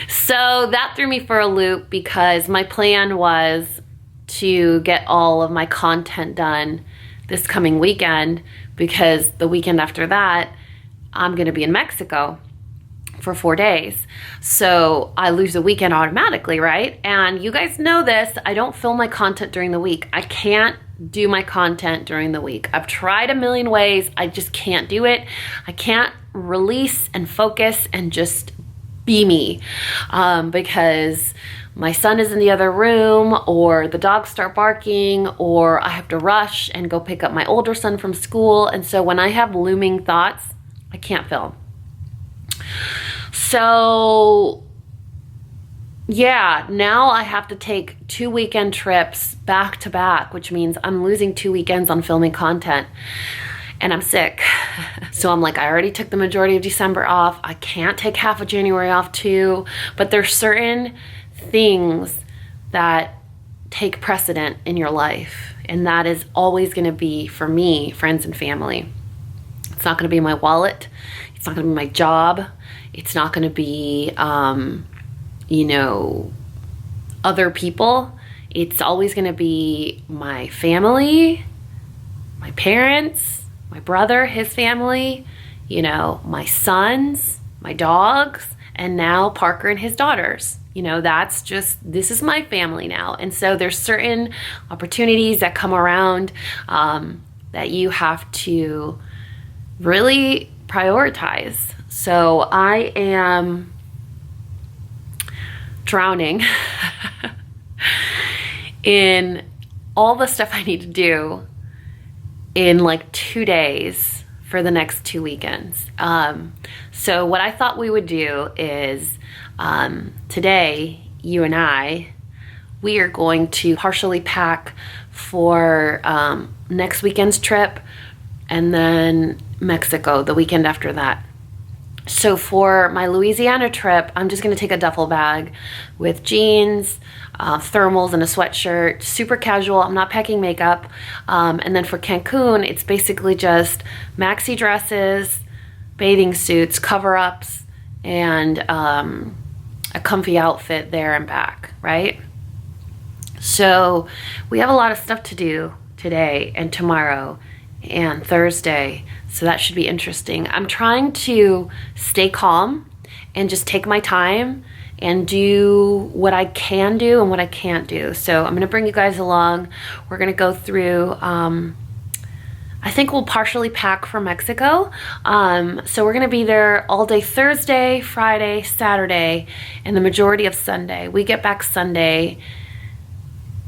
Speaker 1: So that threw me for a loop, because my plan was to get all of my content done this coming weekend, because the weekend after that I'm gonna be in Mexico for 4 days. So I lose a weekend automatically, right? And you guys know this, I don't film my content during the week. I can't do my content during the week. I've tried a million ways, I just can't do it. I can't release and focus and just be me, because my son is in the other room, or the dogs start barking, or I have to rush and go pick up my older son from school. And so when I have looming thoughts, I can't film. So yeah, now I have to take 2 weekend trips back to back, which means I'm losing 2 weekends on filming content. And I'm sick. So I'm like, I already took the majority of December off. I can't take half of January off too. But there's certain things that take precedent in your life. And that is always gonna be, for me, friends and family. It's not gonna be my wallet. It's not gonna be my job. It's not going to be, you know, other people. It's always going to be my family, my parents, my brother, his family, you know, my sons, my dogs, and now Parker and his daughters. You know, that's just, this is my family now. And so there's certain opportunities that come around that you have to really prioritize. So I am drowning in all the stuff I need to do in like 2 days for the next 2 weekends. So what I thought we would do is today, you and I, we are going to partially pack for next weekend's trip and then Mexico the weekend after that. So for my Louisiana trip, I'm just gonna take a duffel bag with jeans, thermals and a sweatshirt, super casual. I'm not packing makeup. And then for Cancun, it's basically just maxi dresses, bathing suits, cover-ups, and a comfy outfit there and back, right? So we have a lot of stuff to do today and tomorrow and Thursday, so that should be interesting. I'm trying to stay calm and just take my time and do what I can do and what I can't do. So I'm gonna bring you guys along. We're gonna go through, I think we'll partially pack for Mexico. So we're gonna be there all day Thursday, Friday, Saturday, and the majority of Sunday. We get back Sunday,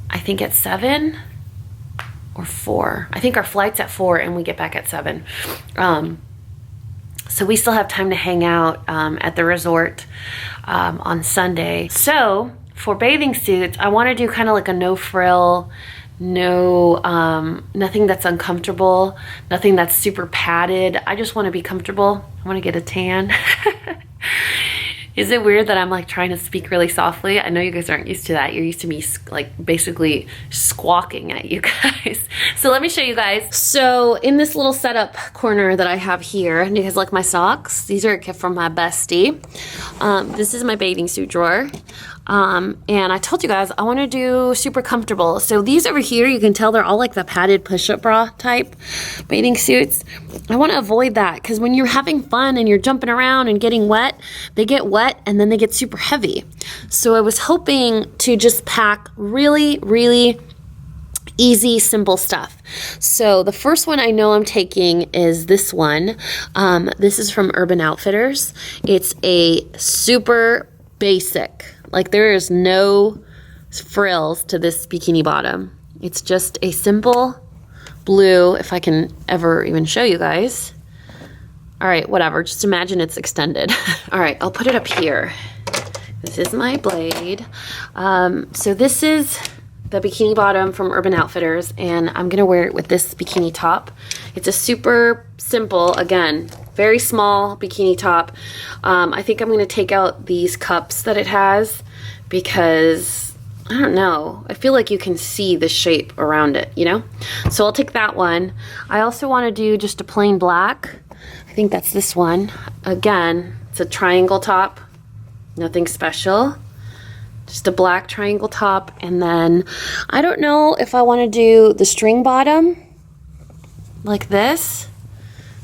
Speaker 1: I think at 7 or 4. I think our flight's at 4 and we get back at 7. So we still have time to hang out at the resort on Sunday. So for bathing suits, I wanna do kind of like a no frill, no, nothing that's uncomfortable, nothing that's super padded. I just want to be comfortable. I want to get a tan. Is it weird that I'm like trying to speak really softly? I know you guys aren't used to that. You're used to me like basically squawking at you guys. So let me show you guys. So in this little setup corner that I have here, and you guys like my socks? These are a gift from my bestie. This is my bathing suit drawer. And I told you guys I want to do super comfortable. So these over here, you can tell they're all like the padded push-up bra type bathing suits. I want to avoid that because when you're having fun and you're jumping around and getting wet, they get wet and then they get super heavy. So I was hoping to just pack really, really easy, simple stuff. So the first one I know I'm taking is this one. This is from Urban Outfitters. It's a super basic, like there is no frills to this bikini bottom. It's just a simple blue, if I can ever even show you guys. All right, whatever, just imagine it's extended. All right, I'll put it up here. This is my blade. So this is the bikini bottom from Urban Outfitters, and I'm gonna wear it with this bikini top. It's a super simple, again, very small bikini top. I think I'm gonna take out these cups that it has because, I don't know, I feel like you can see the shape around it, you know? So I'll take that one. I also wanna do just a plain black. I think that's this one. Again, it's a triangle top, nothing special. Just a black triangle top, and then I don't know if I want to do the string bottom like this.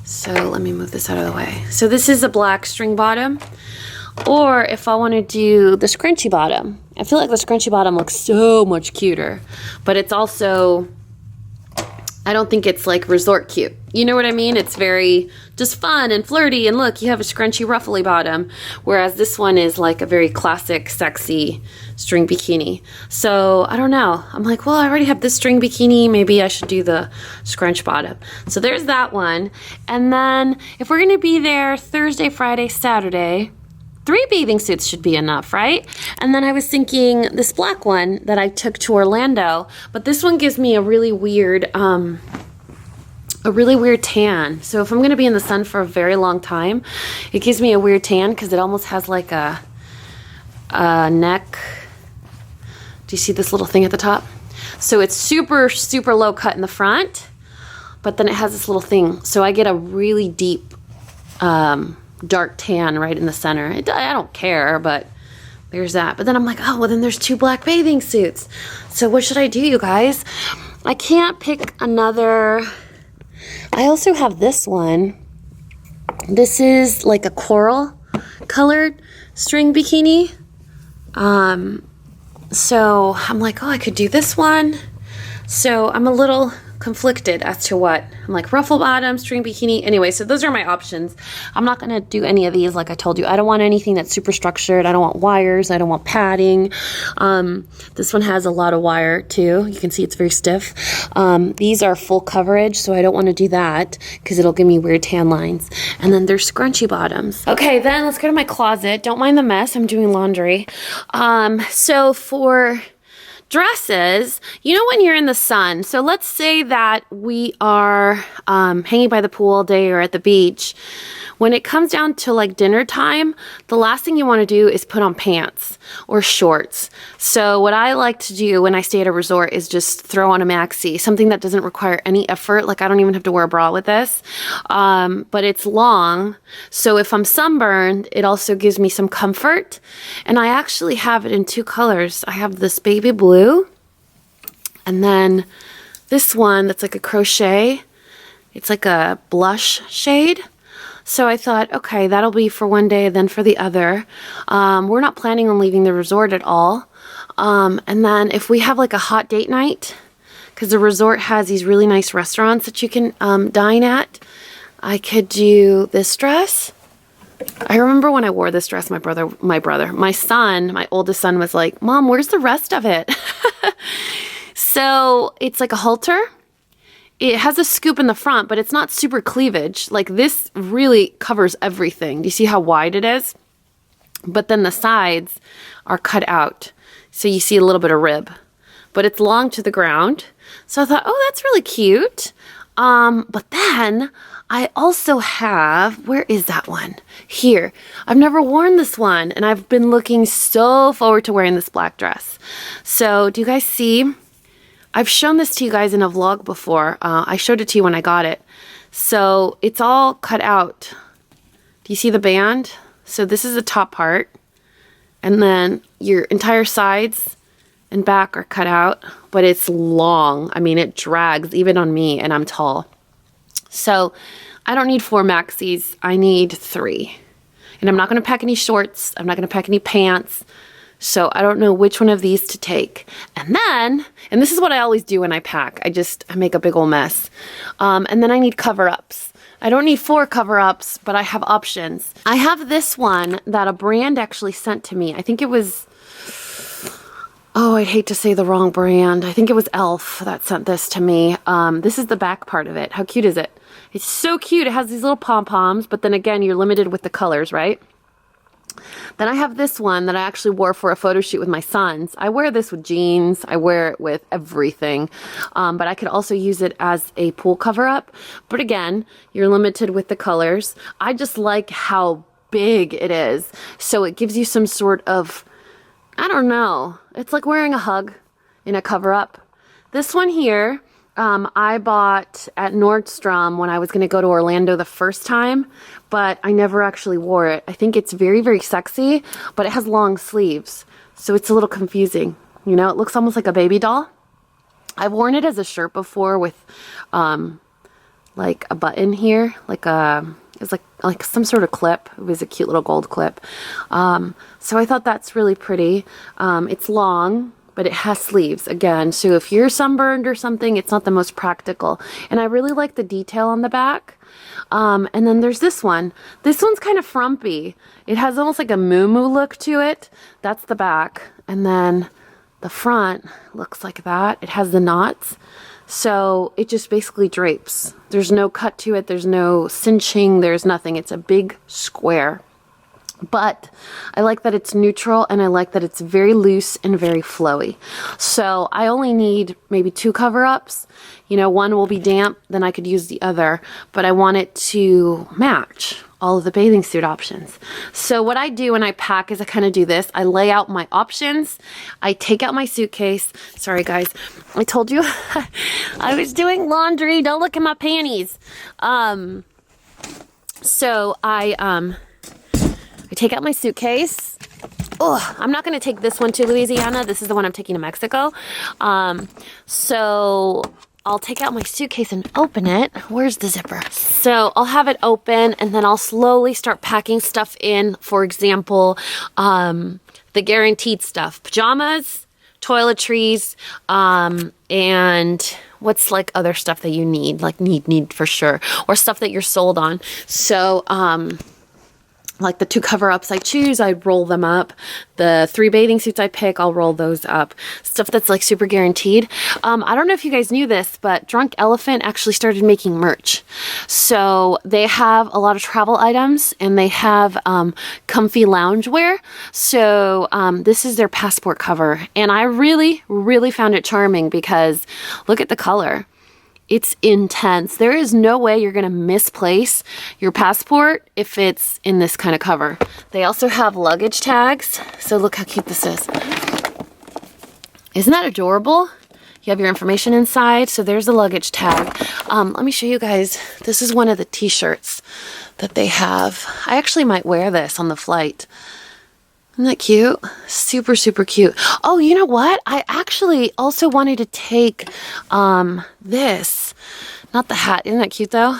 Speaker 1: So let me move this out of the way. So this is a black string bottom, or if I want to do the scrunchy bottom. I feel like the scrunchy bottom looks so much cuter, but it's also, I don't think it's like resort cute. You know what I mean? It's very just fun and flirty, and look, you have a scrunchy ruffly bottom, whereas this one is like a very classic, sexy string bikini. So I don't know. I'm like, well, I already have this string bikini. Maybe I should do the scrunch bottom. So there's that one. And then if we're gonna be there Thursday, Friday, Saturday, 3 bathing suits should be enough, right? And then I was thinking this black one that I took to Orlando, but this one gives me a really weird tan. So if I'm gonna be in the sun for a very long time, it gives me a weird tan because it almost has like a neck. Do you see this little thing at the top? So it's super, super low cut in the front, but then it has this little thing. So I get a really deep dark tan right in the center. I don't care, but there's that. But then I'm like, oh, well, then there's 2 black bathing suits. So what should I do, you guys? I can't pick another. I also have this one. This is like a coral colored string bikini. So I'm like, oh, I could do this one. So I'm a little conflicted as to what. I'm like, ruffle bottom, string bikini. Anyway, so those are my options. I'm not going to do any of these like I told you. I don't want anything that's super structured. I don't want wires. I don't want padding. This one has a lot of wire too. You can see it's very stiff. These are full coverage, so I don't want to do that because it'll give me weird tan lines. And then there's scrunchy bottoms. Okay, then let's go to my closet. Don't mind the mess. I'm doing laundry. So for dresses, you know, when you're in the sun, so let's say that we are hanging by the pool all day or at the beach. When it comes down to like dinner time, the last thing you want to do is put on pants or shorts. So what I like to do when I stay at a resort is just throw on a maxi, something that doesn't require any effort. Like I don't even have to wear a bra with this, but it's long. So if I'm sunburned, it also gives me some comfort. And I actually have it in 2 colors. I have this baby blue and then this one that's like a crochet. It's like a blush shade. So I thought, okay, that'll be for one day, then for the other. We're not planning on leaving the resort at all. And then if we have like a hot date night, because the resort has these really nice restaurants that you can dine at, I could do this dress. I remember when I wore this dress, my son, my oldest son was like, Mom, where's the rest of it? So it's like a halter. It has a scoop in the front, but it's not super cleavage. Like this really covers everything. Do you see how wide it is? But then the sides are cut out. So you see a little bit of rib, but it's long to the ground. So I thought, oh, that's really cute. But then I also have, where is that one? Here. I've never worn this one and I've been looking so forward to wearing this black dress. So do you guys see? I've shown this to you guys in a vlog before. I showed it to you when I got it. So it's all cut out. Do you see the band? So this is the top part. And then your entire sides and back are cut out. But it's long. I mean, it drags even on me and I'm tall. So I don't need 4 maxis. I need 3. And I'm not going to pack any shorts. I'm not going to pack any pants. So I don't know which one of these to take. And then, and this is what I always do when I pack. I make a big old mess. And then I need cover-ups. I don't need 4 cover-ups, but I have options. I have this one that a brand actually sent to me. I think it was, oh, I'd hate to say the wrong brand. I think it was Elf that sent this to me. This is the back part of it. How cute is it? It's so cute. It has these little pom-poms, but then again, you're limited with the colors, right? Then I have this one that I actually wore for a photo shoot with my sons. I wear this with jeans. I wear it with everything. But I could also use it as a pool cover-up. But again, you're limited with the colors. I just like how big it is. So it gives you some sort of, I don't know. It's like wearing a hug in a cover-up. This one here, I bought at Nordstrom when I was going to go to Orlando the first time, but I never actually wore it. I think it's very, very sexy, but it has long sleeves, so it's a little confusing. You know, it looks almost like a baby doll. I've worn it as a shirt before with like a button here, like it's like some sort of clip. It was a cute little gold clip. So I thought that's really pretty. It's long, but it has sleeves again. So if you're sunburned or something, it's not the most practical. And I really like the detail on the back. And then there's this one. This one's kind of frumpy. It has almost like a Mumu look to it. That's the back. And then the front looks like that. It has the knots. So it just basically drapes. There's no cut to it. There's no cinching. There's nothing. It's a big square. But I like that it's neutral and I like that it's very loose and very flowy. So I only need maybe 2 cover-ups. You know, one will be damp, then I could use the other. But I want it to match all of the bathing suit options. So what I do when I pack is I kind of do this. I lay out my options. I take out my suitcase. Sorry guys, I told you I was doing laundry. Don't look at my panties. So I I take out my suitcase. Oh, I'm not gonna take this one to Louisiana. This is the one I'm taking to Mexico. So I'll take out my suitcase and open it. Where's the zipper? So I'll have it open and then I'll slowly start packing stuff in. For example, the guaranteed stuff, pajamas, toiletries, and what's like other stuff that you need, like need for sure, or stuff that you're sold on. So, like the 2 cover-ups I choose, I roll them up. The 3 bathing suits I pick, I'll roll those up. Stuff that's like super guaranteed. I don't know if you guys knew this, but Drunk Elephant actually started making merch. So they have a lot of travel items and they have comfy loungewear. So this is their passport cover. And I really, really found it charming because look at the color. It's intense. There is no way you're gonna misplace your passport if it's in this kind of cover. They also have luggage tags. So look how cute this is. Isn't that adorable? You have your information inside. So there's a luggage tag. Let me show you guys. This is one of the t-shirts that they have. I actually might wear this on the flight. Isn't that cute? Super, super cute. Oh, you know what? I actually also wanted to take this. Not the hat. Isn't that cute though?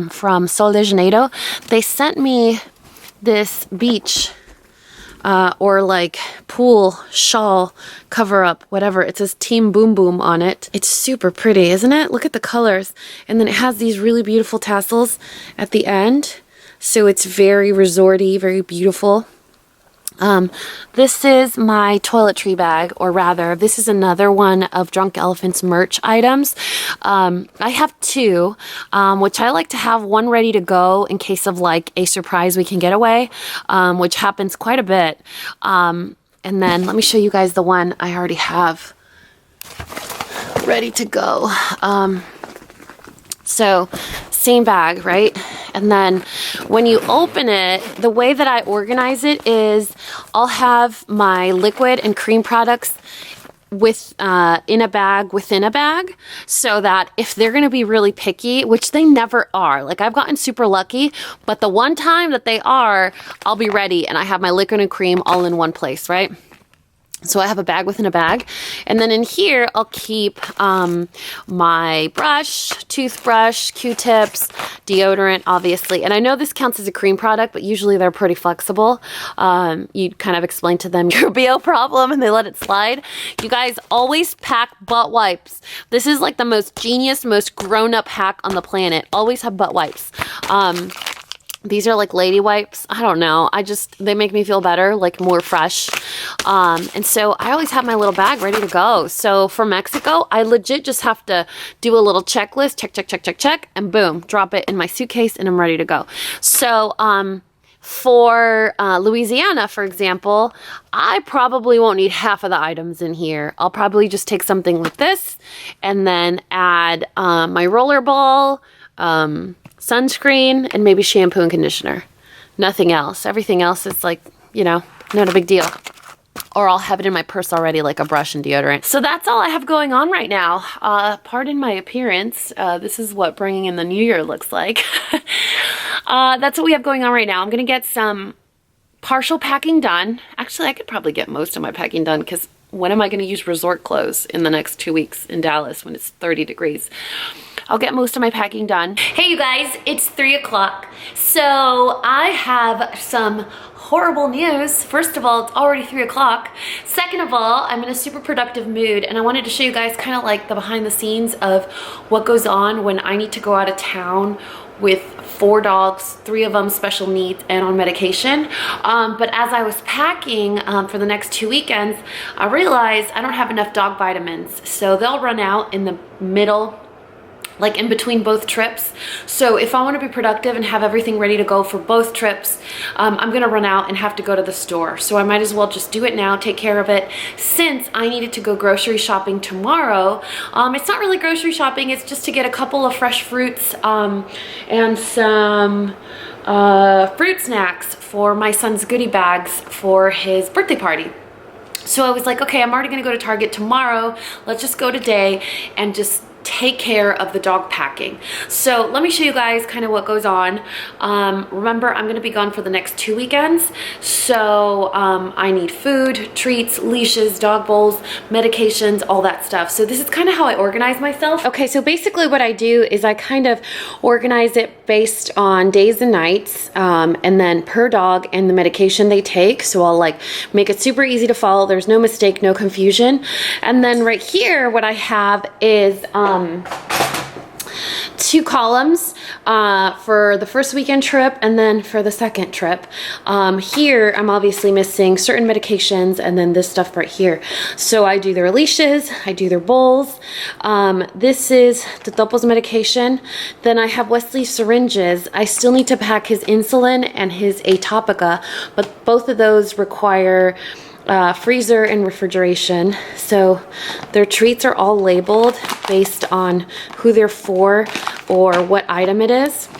Speaker 1: From Sol de Janeiro. They sent me this beach or like pool shawl cover up, whatever. It says Team Boom Boom on it. It's super pretty, isn't it? Look at the colors. And then it has these really beautiful tassels at the end. So it's very resorty, very beautiful. This is my toiletry bag, or rather, this is another one of Drunk Elephant's merch items. I have 2, which I like to have one ready to go in case of like a surprise weekend getaway, which happens quite a bit. And then let me show you guys the one I already have ready to go. So same bag, right? And then when you open it, the way that I organize it is I'll have my liquid and cream products with in a bag within a bag, so that if they're going to be really picky, which they never are, like I've gotten super lucky, but the one time that they are, I'll be ready and I have my liquid and cream all in one place, right? So I have a bag within a bag. And then in here, I'll keep my brush, toothbrush, Q-tips, deodorant, obviously. And I know this counts as a cream product, but usually they're pretty flexible. You kind of explain to them your BO problem and they let it slide. You guys always pack butt wipes. This is like the most genius, most grown-up hack on the planet. Always have butt wipes. These are like lady wipes. I don't know. They make me feel better, like more fresh. And so I always have my little bag ready to go. So for Mexico, I legit just have to do a little checklist, check, and boom, drop it in my suitcase and I'm ready to go. So, for Louisiana, for example, I probably won't need half of the items in here. I'll probably just take something like this and then add my roller ball, sunscreen, and maybe shampoo and conditioner. Nothing else. Everything else is like, you know, not a big deal. Or I'll have it in my purse already, like a brush and deodorant. So that's all I have going on right now. Pardon my appearance. This is what bringing in the new year looks like. That's what we have going on right now. I'm going to get some partial packing done. Actually, I could probably get most of my packing done because when am I going to use resort clothes in the next 2 weeks in Dallas when it's 30 degrees? I'll get most of my packing done. Hey you guys, it's 3 o'clock. So I have some horrible news. First of all, it's already 3 o'clock. Second of all, I'm in a super productive mood and I wanted to show you guys kind of like the behind the scenes of what goes on when I need to go out of town with 4 dogs, 3 of them special needs and on medication. But as I was packing for the next 2 weekends, I realized I don't have enough dog vitamins. So they'll run out in the middle, like in between both trips. So if I want to be productive and have everything ready to go for both trips, I'm gonna run out and have to go to the store. So I might as well just do it now, take care of it, since I needed to go grocery shopping tomorrow. It's not really grocery shopping, it's just to get a couple of fresh fruits and some fruit snacks for my son's goodie bags for his birthday party. So I was like, okay, I'm already gonna go to Target tomorrow. Let's just go today and just take care of the dog packing. So let me show you guys kind of what goes on. Remember, I'm gonna be gone for the next 2 weekends. So I need food, treats, leashes, dog bowls, medications, all that stuff. So this is kind of how I organize myself. Okay, so basically what I do is I kind of organize it based on days and nights, and then per dog and the medication they take. So I'll like make it super easy to follow. There's no mistake, no confusion. And then right here, what I have is 2 columns for the first weekend trip and then for the second trip. Here, I'm obviously missing certain medications and then this stuff right here. So I do their leashes, I do their bowls. This is the Topo's medication. Then I have Wesley's syringes. I still need to pack his insulin and his Atopica, but both of those require freezer and refrigeration. So their treats are all labeled based on who they're for or what item it is.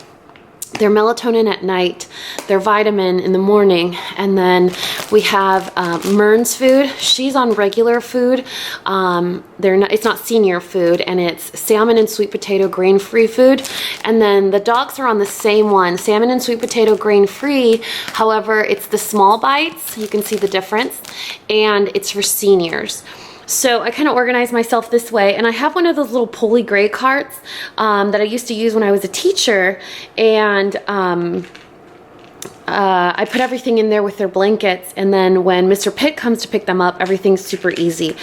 Speaker 1: Their melatonin at night, their vitamin in the morning, and then we have Mern's food. She's on regular food. It's not senior food, and it's salmon and sweet potato grain-free food. And then the dogs are on the same one, salmon and sweet potato grain-free. However, it's the small bites. You can see the difference, and it's for seniors. So I kind of organize myself this way, and I have one of those little pulley gray carts that I used to use when I was a teacher, and I put everything in there with their blankets, and then when Mr. Pitt comes to pick them up, everything's super easy.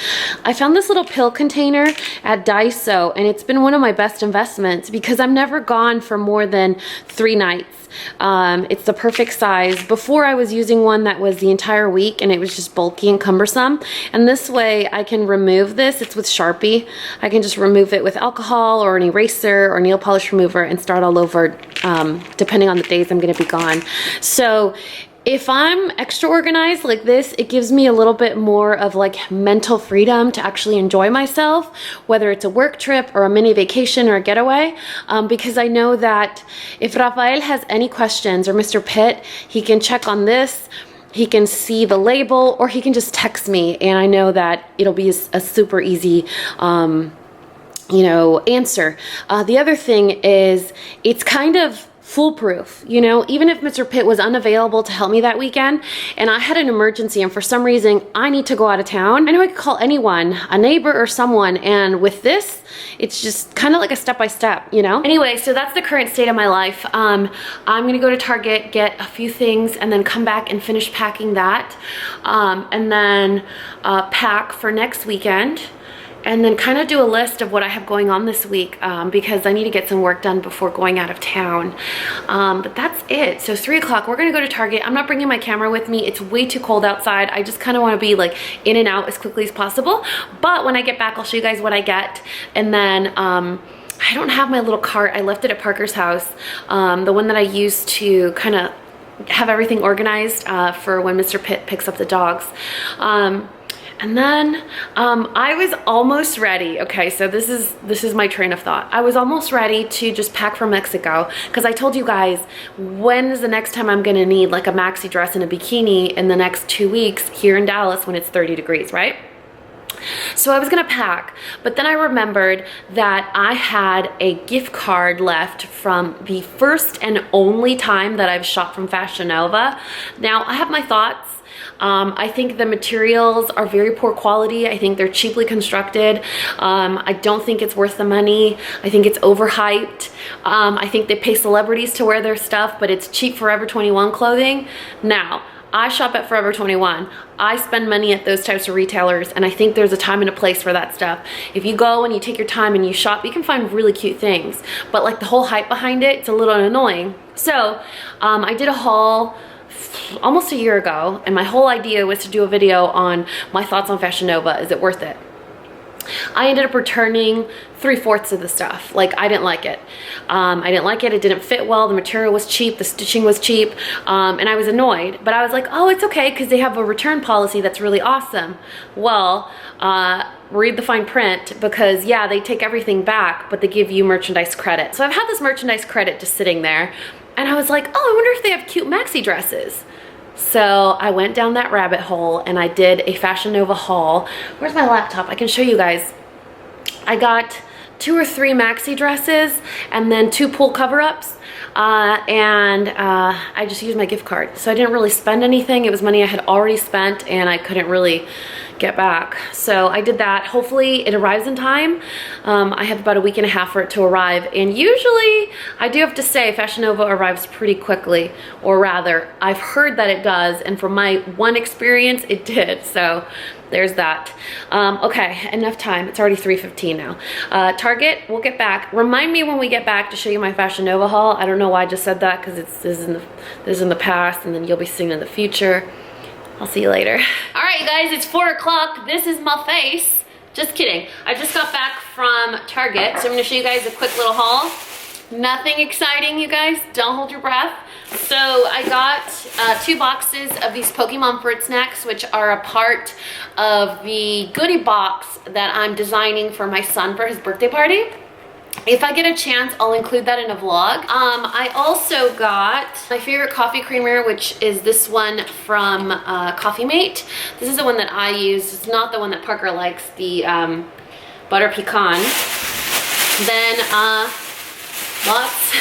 Speaker 1: I found this little pill container at Daiso, and it's been one of my best investments because I'm never gone for more than 3 nights. It's the perfect size. Before I was using one that was the entire week and it was just bulky and cumbersome, and this way I can remove this. It's with Sharpie. I can just remove it with alcohol or an eraser or nail polish remover and start all over, depending on the days I'm going to be gone. So if I'm extra organized like this, it gives me a little bit more of like mental freedom to actually enjoy myself, whether it's a work trip or a mini vacation or a getaway, because I know that if Rafael has any questions or Mr. Pitt, he can check on this, he can see the label, or he can just text me, and I know that it'll be a super easy answer. The other thing is it's kind of foolproof. Even if Mr. Pitt was unavailable to help me that weekend and I had an emergency and for some reason I need to go out of town, I know I could call anyone, a neighbor or someone, and with this, it's just kind of like a step-by-step, Anyway, so that's the current state of my life. I'm gonna go to Target, get a few things, and then come back and finish packing that, and then pack for next weekend. And then kind of do a list of what I have going on this week, because I need to get some work done before going out of town. But that's it. So 3 o'clock, we're gonna go to Target. I'm not bringing my camera with me. It's way too cold outside. I just kind of want to be like in and out as quickly as possible. But when I get back, I'll show you guys what I get. And then I don't have my little cart. I left it at Parker's house, the one that I used to kind of have everything organized for when Mr. Pitt picks up the dogs. And then I was almost ready. Okay, so this is my train of thought. I was almost ready to just pack for Mexico because I told you guys, when is the next time I'm gonna need like a maxi dress and a bikini in the next 2 weeks here in Dallas when it's 30 degrees, right? So I was gonna pack, but then I remembered that I had a gift card left from the first and only time that I've shopped from Fashion Nova. Now I have my thoughts. I think the materials are very poor quality. I think they're cheaply constructed. I don't think it's worth the money. I think it's overhyped. I think they pay celebrities to wear their stuff, but it's cheap Forever 21 clothing. Now, I shop at Forever 21. I spend money at those types of retailers, and I think there's a time and a place for that stuff. If you go and you take your time and you shop, you can find really cute things. But like the whole hype behind it, it's a little annoying. So I did a haul almost a year ago, and my whole idea was to do a video on my thoughts on Fashion Nova. Is it worth it? I ended up returning 3/4 of the stuff. Like, I didn't like it. I didn't like it. It didn't fit well. The material was cheap. The stitching was cheap. And I was annoyed. But I was like, oh, it's okay because they have a return policy that's really awesome. Well, read the fine print, because yeah, they take everything back, but they give you merchandise credit. So I've had this merchandise credit just sitting there, and I was like, oh, I wonder if they have cute maxi dresses. So I went down that rabbit hole and I did a Fashion Nova haul. Where's my laptop? I can show you guys. I got 2 or 3 maxi dresses and then 2 pool cover-ups. I just used my gift card. So I didn't really spend anything. It was money I had already spent and I couldn't really get back. So I did that. Hopefully it arrives in time. I have about a week and a half for it to arrive. And usually, I do have to say, Fashion Nova arrives pretty quickly. Or rather, I've heard that it does. And from my one experience, it did. So there's that. Okay, enough time. It's already 3:15 now. Target, we'll get back. Remind me when we get back to show you my Fashion Nova haul. I don't know why I just said that because this is in the past and then you'll be seeing it in the future. I'll see you later. All right, you guys, it's 4 o'clock. This is my face. Just kidding. I just got back from Target, so I'm gonna show you guys a quick little haul. Nothing exciting, you guys. Don't hold your breath. So I got 2 boxes of these Pokemon fruit snacks, which are a part of the goodie box that I'm designing for my son for his birthday party. If I get a chance, I'll include that in a vlog. I also got my favorite coffee creamer, which is this one from Coffee Mate. This is the one that I use. It's not the one that Parker likes, the butter pecan. Then lots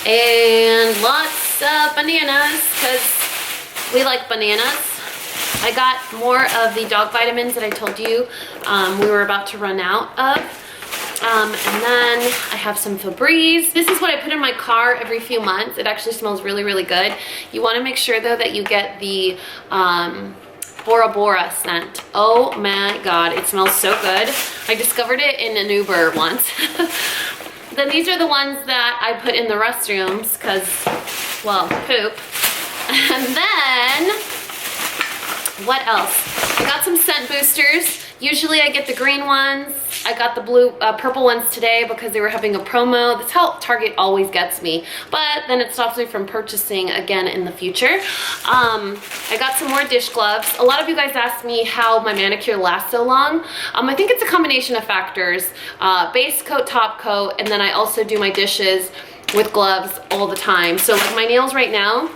Speaker 1: and lots of bananas, because we like bananas. I got more of the dog vitamins that I told you we were about to run out of. And then I have some Febreze. This is what I put in my car every few months. It actually smells really, really good. You want to make sure though that you get the Bora Bora scent. Oh my God, it smells so good. I discovered it in an Uber once. Then these are the ones that I put in the restrooms because, well, poop. And then, what else? I got some scent boosters. Usually I get the green ones. I got the purple ones today because they were having a promo. That's how Target always gets me. But then it stops me from purchasing again in the future. I got some more dish gloves. A lot of you guys asked me how my manicure lasts so long. I think it's a combination of factors. Base coat, top coat, and then I also do my dishes with gloves all the time. So like my nails right now,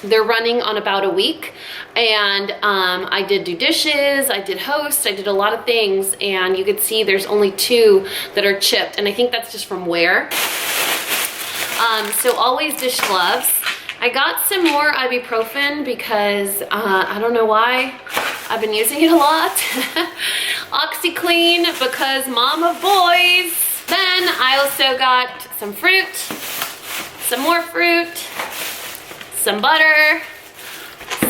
Speaker 1: they're running on about a week, and I did do dishes, I did host, I did a lot of things, and you could see there's only 2 that are chipped, and I think that's just from wear. So always dish gloves. I got some more ibuprofen because I don't know why, I've been using it a lot. OxyClean because mom of boys. Then I also got some fruit, some more fruit, some butter,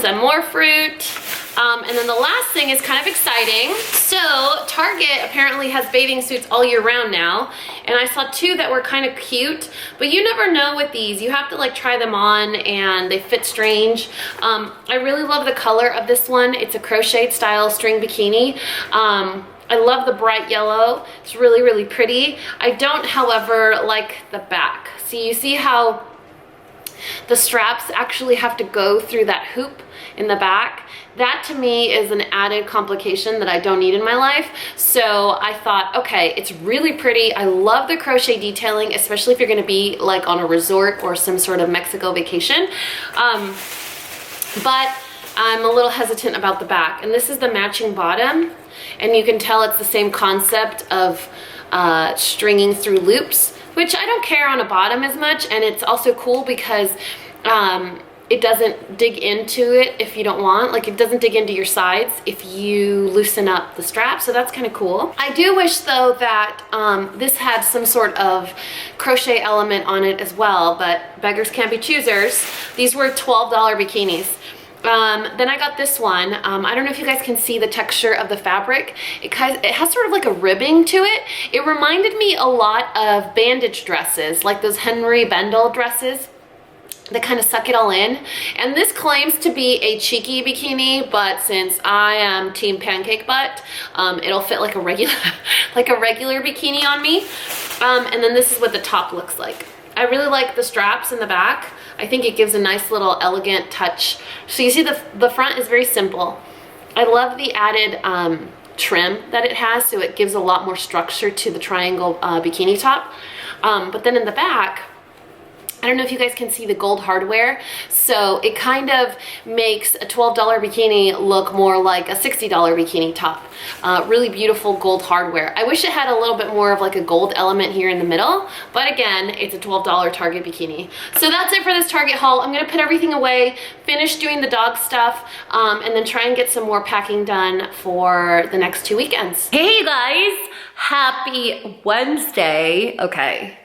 Speaker 1: some more fruit, and then the last thing is kind of exciting. So Target apparently has bathing suits all year round now, and I saw 2 that were kind of cute, but you never know with these. You have to like try them on and they fit strange. I really love the color of this one. It's a crocheted style string bikini. I love the bright yellow. It's really, really pretty. I don't, however, like the back. So you see how the straps actually have to go through that hoop in the back. That to me is an added complication that I don't need in my life. So I thought, okay, it's really pretty. I love the crochet detailing, especially if you're gonna be like on a resort or some sort of Mexico vacation. But I'm a little hesitant about the back. And this is the matching bottom. And you can tell it's the same concept of stringing through loops, which I don't care on a bottom as much, and it's also cool because it doesn't dig into it if you don't want. Like, it doesn't dig into your sides if you loosen up the strap, so that's kind of cool. I do wish though that this had some sort of crochet element on it as well, but beggars can't be choosers. These were $12 bikinis. Then I got this one. I don't know if you guys can see the texture of the fabric. It has sort of like a ribbing to it. It reminded me a lot of bandage dresses, like those Henry Bendel dresses that kind of suck it all in. And this claims to be a cheeky bikini, but since I am team pancake butt, it'll fit like a regular bikini on me. And then this is what the top looks like. I really like the straps in the back. I think it gives a nice little elegant touch. So you see the front is very simple. I love the added trim that it has, so it gives a lot more structure to the triangle bikini top. But then in the back, I don't know if you guys can see the gold hardware, so it kind of makes a $12 bikini look more like a $60 bikini top. Really beautiful gold hardware. I wish it had a little bit more of like a gold element here in the middle, but again, it's a $12 Target bikini. So that's it for this Target haul. I'm gonna put everything away, finish doing the dog stuff, and then try and get some more packing done for the next 2 weekends. Hey guys, happy Wednesday. Okay.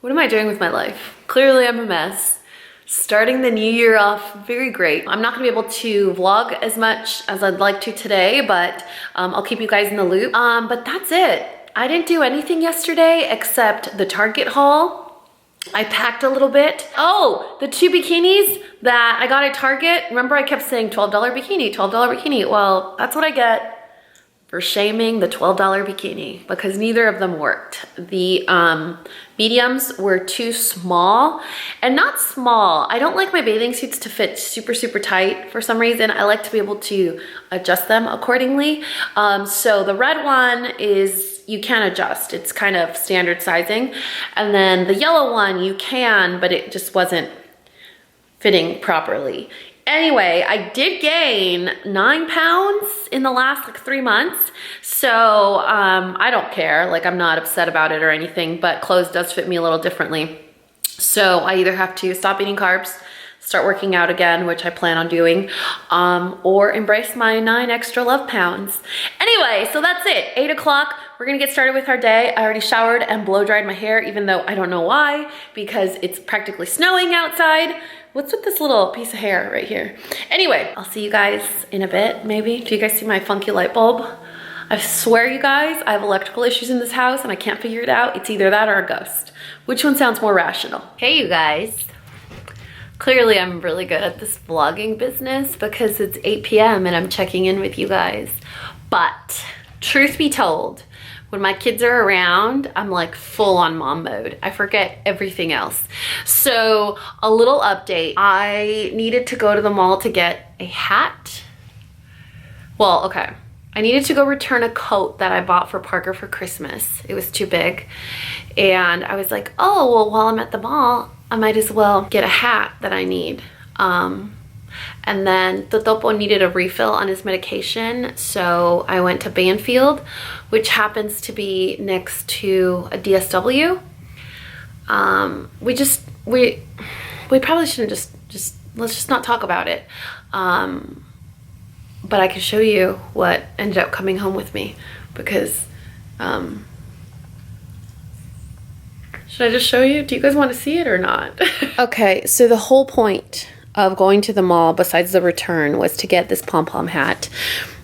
Speaker 1: What am I doing with my life? Clearly I'm a mess. Starting the new year off very great. I'm not gonna be able to vlog as much as I'd like to today, but I'll keep you guys in the loop. But that's it. I didn't do anything yesterday except the Target haul. I packed a little bit. Oh, the 2 bikinis that I got at Target. Remember I kept saying $12 bikini, $12 bikini. Well, that's what I get for shaming the $12 bikini because neither of them worked. The mediums were too small, and not small. I don't like my bathing suits to fit super, super tight for some reason. I like to be able to adjust them accordingly. So the red one is, you can adjust. It's kind of standard sizing. And then the yellow one, you can, but it just wasn't fitting properly. Anyway, I did gain 9 pounds in the last like 3 months. So I don't care, like I'm not upset about it or anything, but clothes does fit me a little differently. So I either have to stop eating carbs, start working out again, which I plan on doing, or embrace my 9 extra love pounds. Anyway, so that's it, 8 o'clock. We're gonna get started with our day. I already showered and blow dried my hair, even though I don't know why, because it's practically snowing outside. What's with this little piece of hair right here? Anyway, I'll see you guys in a bit, maybe. Do you guys see my funky light bulb? I swear, you guys, I have electrical issues in this house and I can't figure it out. It's either that or a ghost. Which one sounds more rational? Hey, you guys. Clearly, I'm really good at this vlogging business because it's 8 p.m. and I'm checking in with you guys. But truth be told, when my kids are around, I'm like full on mom mode. I forget everything else. So a little update. I needed to go to the mall to get a hat. Well, okay. I needed to go return a coat that I bought for Parker for Christmas. It was too big. And I was like, oh, well, while I'm at the mall, I might as well get a hat that I need. And then Totopo needed a refill on his medication, so I went to Banfield, which happens to be next to a DSW. We probably shouldn't let's just not talk about it. But I can show you what ended up coming home with me because, should I just show you? Do you guys want to see it or not? Okay, so the whole point of going to the mall, besides the return, was to get this pom-pom hat,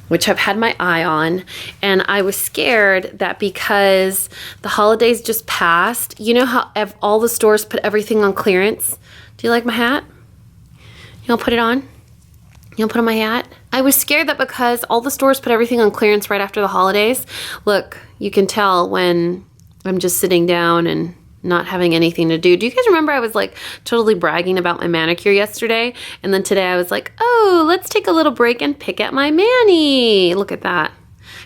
Speaker 1: which I've had my eye on. And I was scared that because the holidays just passed, you know how all the stores put everything on clearance? Do you like my hat? You want to put it on? You want to put on my hat? I was scared that because all the stores put everything on clearance right after the holidays. Look, you can tell when I'm just sitting down and not having anything to do. Do you guys remember I was like totally bragging about my manicure yesterday? And then today I was like, oh, let's take a little break and pick at my mani. Look at that.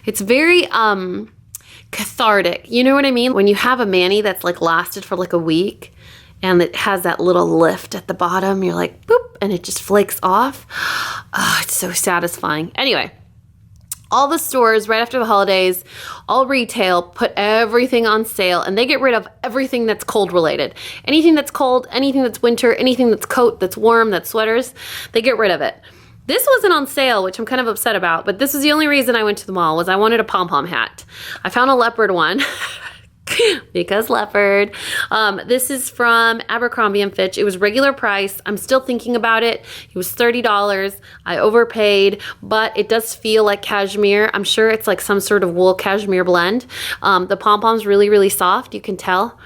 Speaker 1: It's very cathartic. You know what I mean? When you have a mani that's like lasted for like a week and it has that little lift at the bottom, you're like, boop, and it just flakes off. Oh, it's so satisfying. Anyway, all the stores right after the holidays, all retail, put everything on sale, and they get rid of everything that's cold related. Anything that's cold, anything that's winter, anything that's coat, that's warm, that's sweaters, they get rid of it. This wasn't on sale, which I'm kind of upset about, but this was the only reason I went to the mall, was I wanted a pom-pom hat. I found a leopard one. Because leopard. This is from Abercrombie & Fitch. It was regular price. I'm still thinking about it. It was $30. I overpaid, but it does feel like cashmere. I'm sure it's like some sort of wool cashmere blend. The pom-pom's really, really soft. You can tell.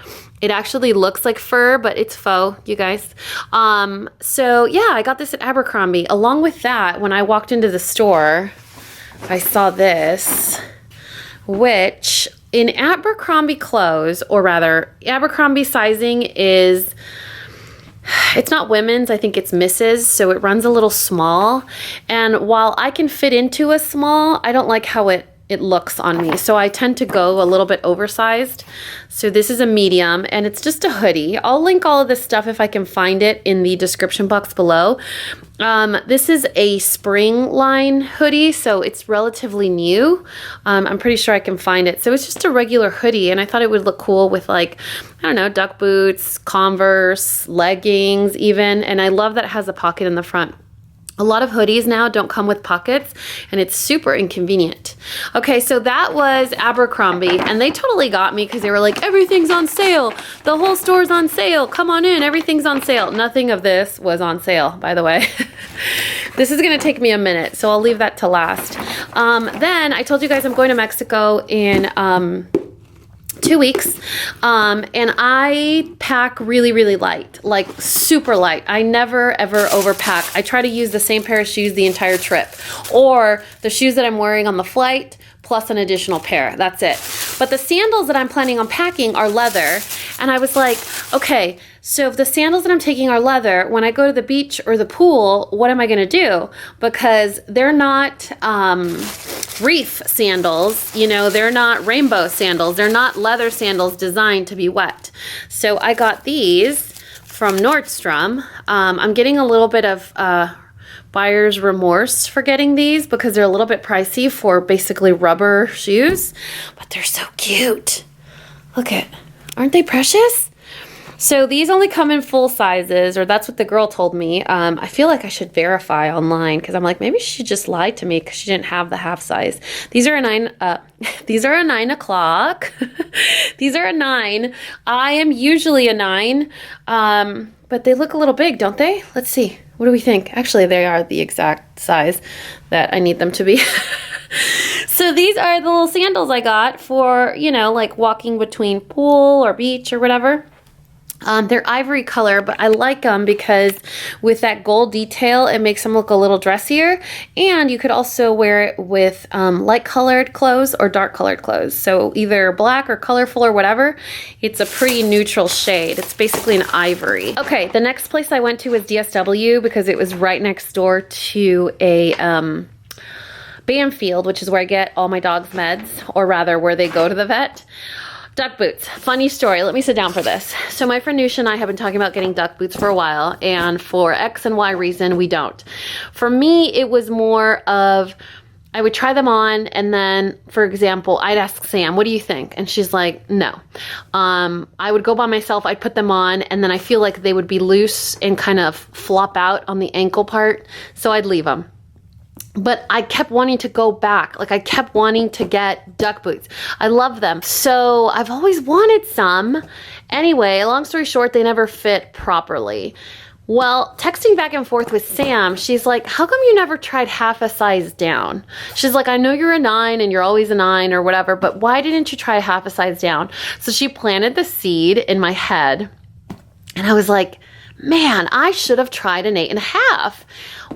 Speaker 1: It actually looks like fur, but it's faux, you guys. So yeah, I got this at Abercrombie. Along with that, when I walked into the store, I saw this, which in Abercrombie clothes, or rather, Abercrombie sizing is, it's not women's, I think it's misses, so it runs a little small. And while I can fit into a small, I don't like how it it looks on me. So I tend to go a little bit oversized. So this is a medium and it's just a hoodie. I'll link all of this stuff if I can find it in the description box below. This is a spring line hoodie, so it's relatively new. I'm pretty sure I can find it. So it's just a regular hoodie and I thought it would look cool with like, I don't know, duck boots, Converse, leggings even. And I love that it has a pocket in the front. A lot of hoodies now don't come with pockets and it's super inconvenient. Okay, so that was Abercrombie and they totally got me because they were like, everything's on sale. The whole store's on sale. Come on in, everything's on sale. Nothing of this was on sale, by the way. This is gonna take me a minute, so I'll leave that to last. Then I told you guys I'm going to Mexico in 2 weeks, and I pack really, really light, like super light. I never ever overpack. I try to use the same pair of shoes the entire trip, or the shoes that I'm wearing on the flight plus an additional pair. That's it. But the sandals that I'm planning on packing are leather, and I was like, okay, so if the sandals that I'm taking are leather, when I go to the beach or the pool, what am I gonna do? Because they're not reef sandals, you know, they're not rainbow sandals, they're not leather sandals designed to be wet. So I got these from Nordstrom. I'm getting a little bit of buyer's remorse for getting these because they're a little bit pricey for basically rubber shoes, but they're so cute. Look at, aren't they precious? So these only come in full sizes, or that's what the girl told me. I feel like I should verify online because I'm like, maybe she just lied to me because she didn't have the half size. These are a 9. These are a 9 o'clock. These are a 9. I am usually a 9, but they look a little big, don't they? Let's see. What do we think? Actually, they are the exact size that I need them to be. So these are the little sandals I got for, you know, like walking between pool or beach or whatever. They're ivory color, but I like them because with that gold detail, it makes them look a little dressier. And you could also wear it with light colored clothes or dark colored clothes. So either black or colorful or whatever. It's a pretty neutral shade. It's basically an ivory. Okay, the next place I went to was DSW because it was right next door to a Banfield, which is where I get all my dog's meds, or rather where they go to the vet. Duck boots. Funny story. Let me sit down for this. So my friend Nusha and I have been talking about getting duck boots for a while, and for X and Y reason, we don't. For me, it was more of, I would try them on, and then, for example, I'd ask Sam, what do you think? And she's like, no. I would go by myself, I'd put them on, and then I feel like they would be loose and kind of flop out on the ankle part, so I'd leave them. But I kept wanting to go back. Like I kept wanting to get duck boots. I love them. So I've always wanted some. Anyway, long story short, they never fit properly. Well, texting back and forth with Sam, she's like, how come you never tried half a size down? She's like, I know you're a 9 and you're always a 9 or whatever, but why didn't you try half a size down? So she planted the seed in my head. And I was like, man, I should have tried an 8.5.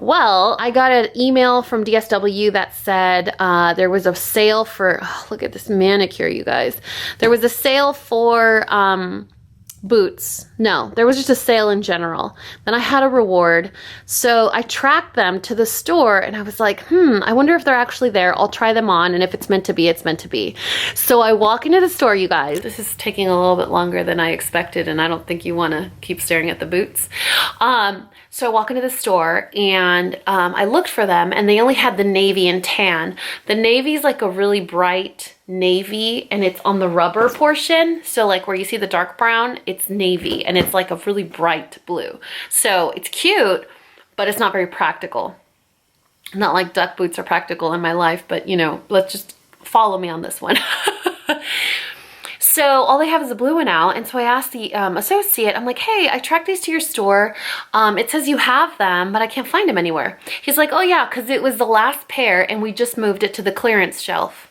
Speaker 1: Well, I got an email from DSW that said there was a sale for, oh, look at this manicure, you guys. There was a sale for boots. No, there was just a sale in general. Then I had a reward. So I tracked them to the store and I was like, I wonder if they're actually there. I'll try them on, and if it's meant to be, it's meant to be. So I walk into the store, you guys. This is taking a little bit longer than I expected, and I don't think you want to keep staring at the boots. So I walk into the store and I looked for them, and they only had the navy and tan. The navy is like a really bright navy, and it's on the rubber portion. So like where you see the dark brown, it's navy, and it's like a really bright blue. So it's cute, but it's not very practical. Not like duck boots are practical in my life, but you know, let's just follow me on this one. So all they have is a blue one out, and so I asked the associate, I'm like, hey, I tracked these to your store. It says you have them, but I can't find them anywhere. He's like, oh yeah, because it was the last pair, and we just moved it to the clearance shelf.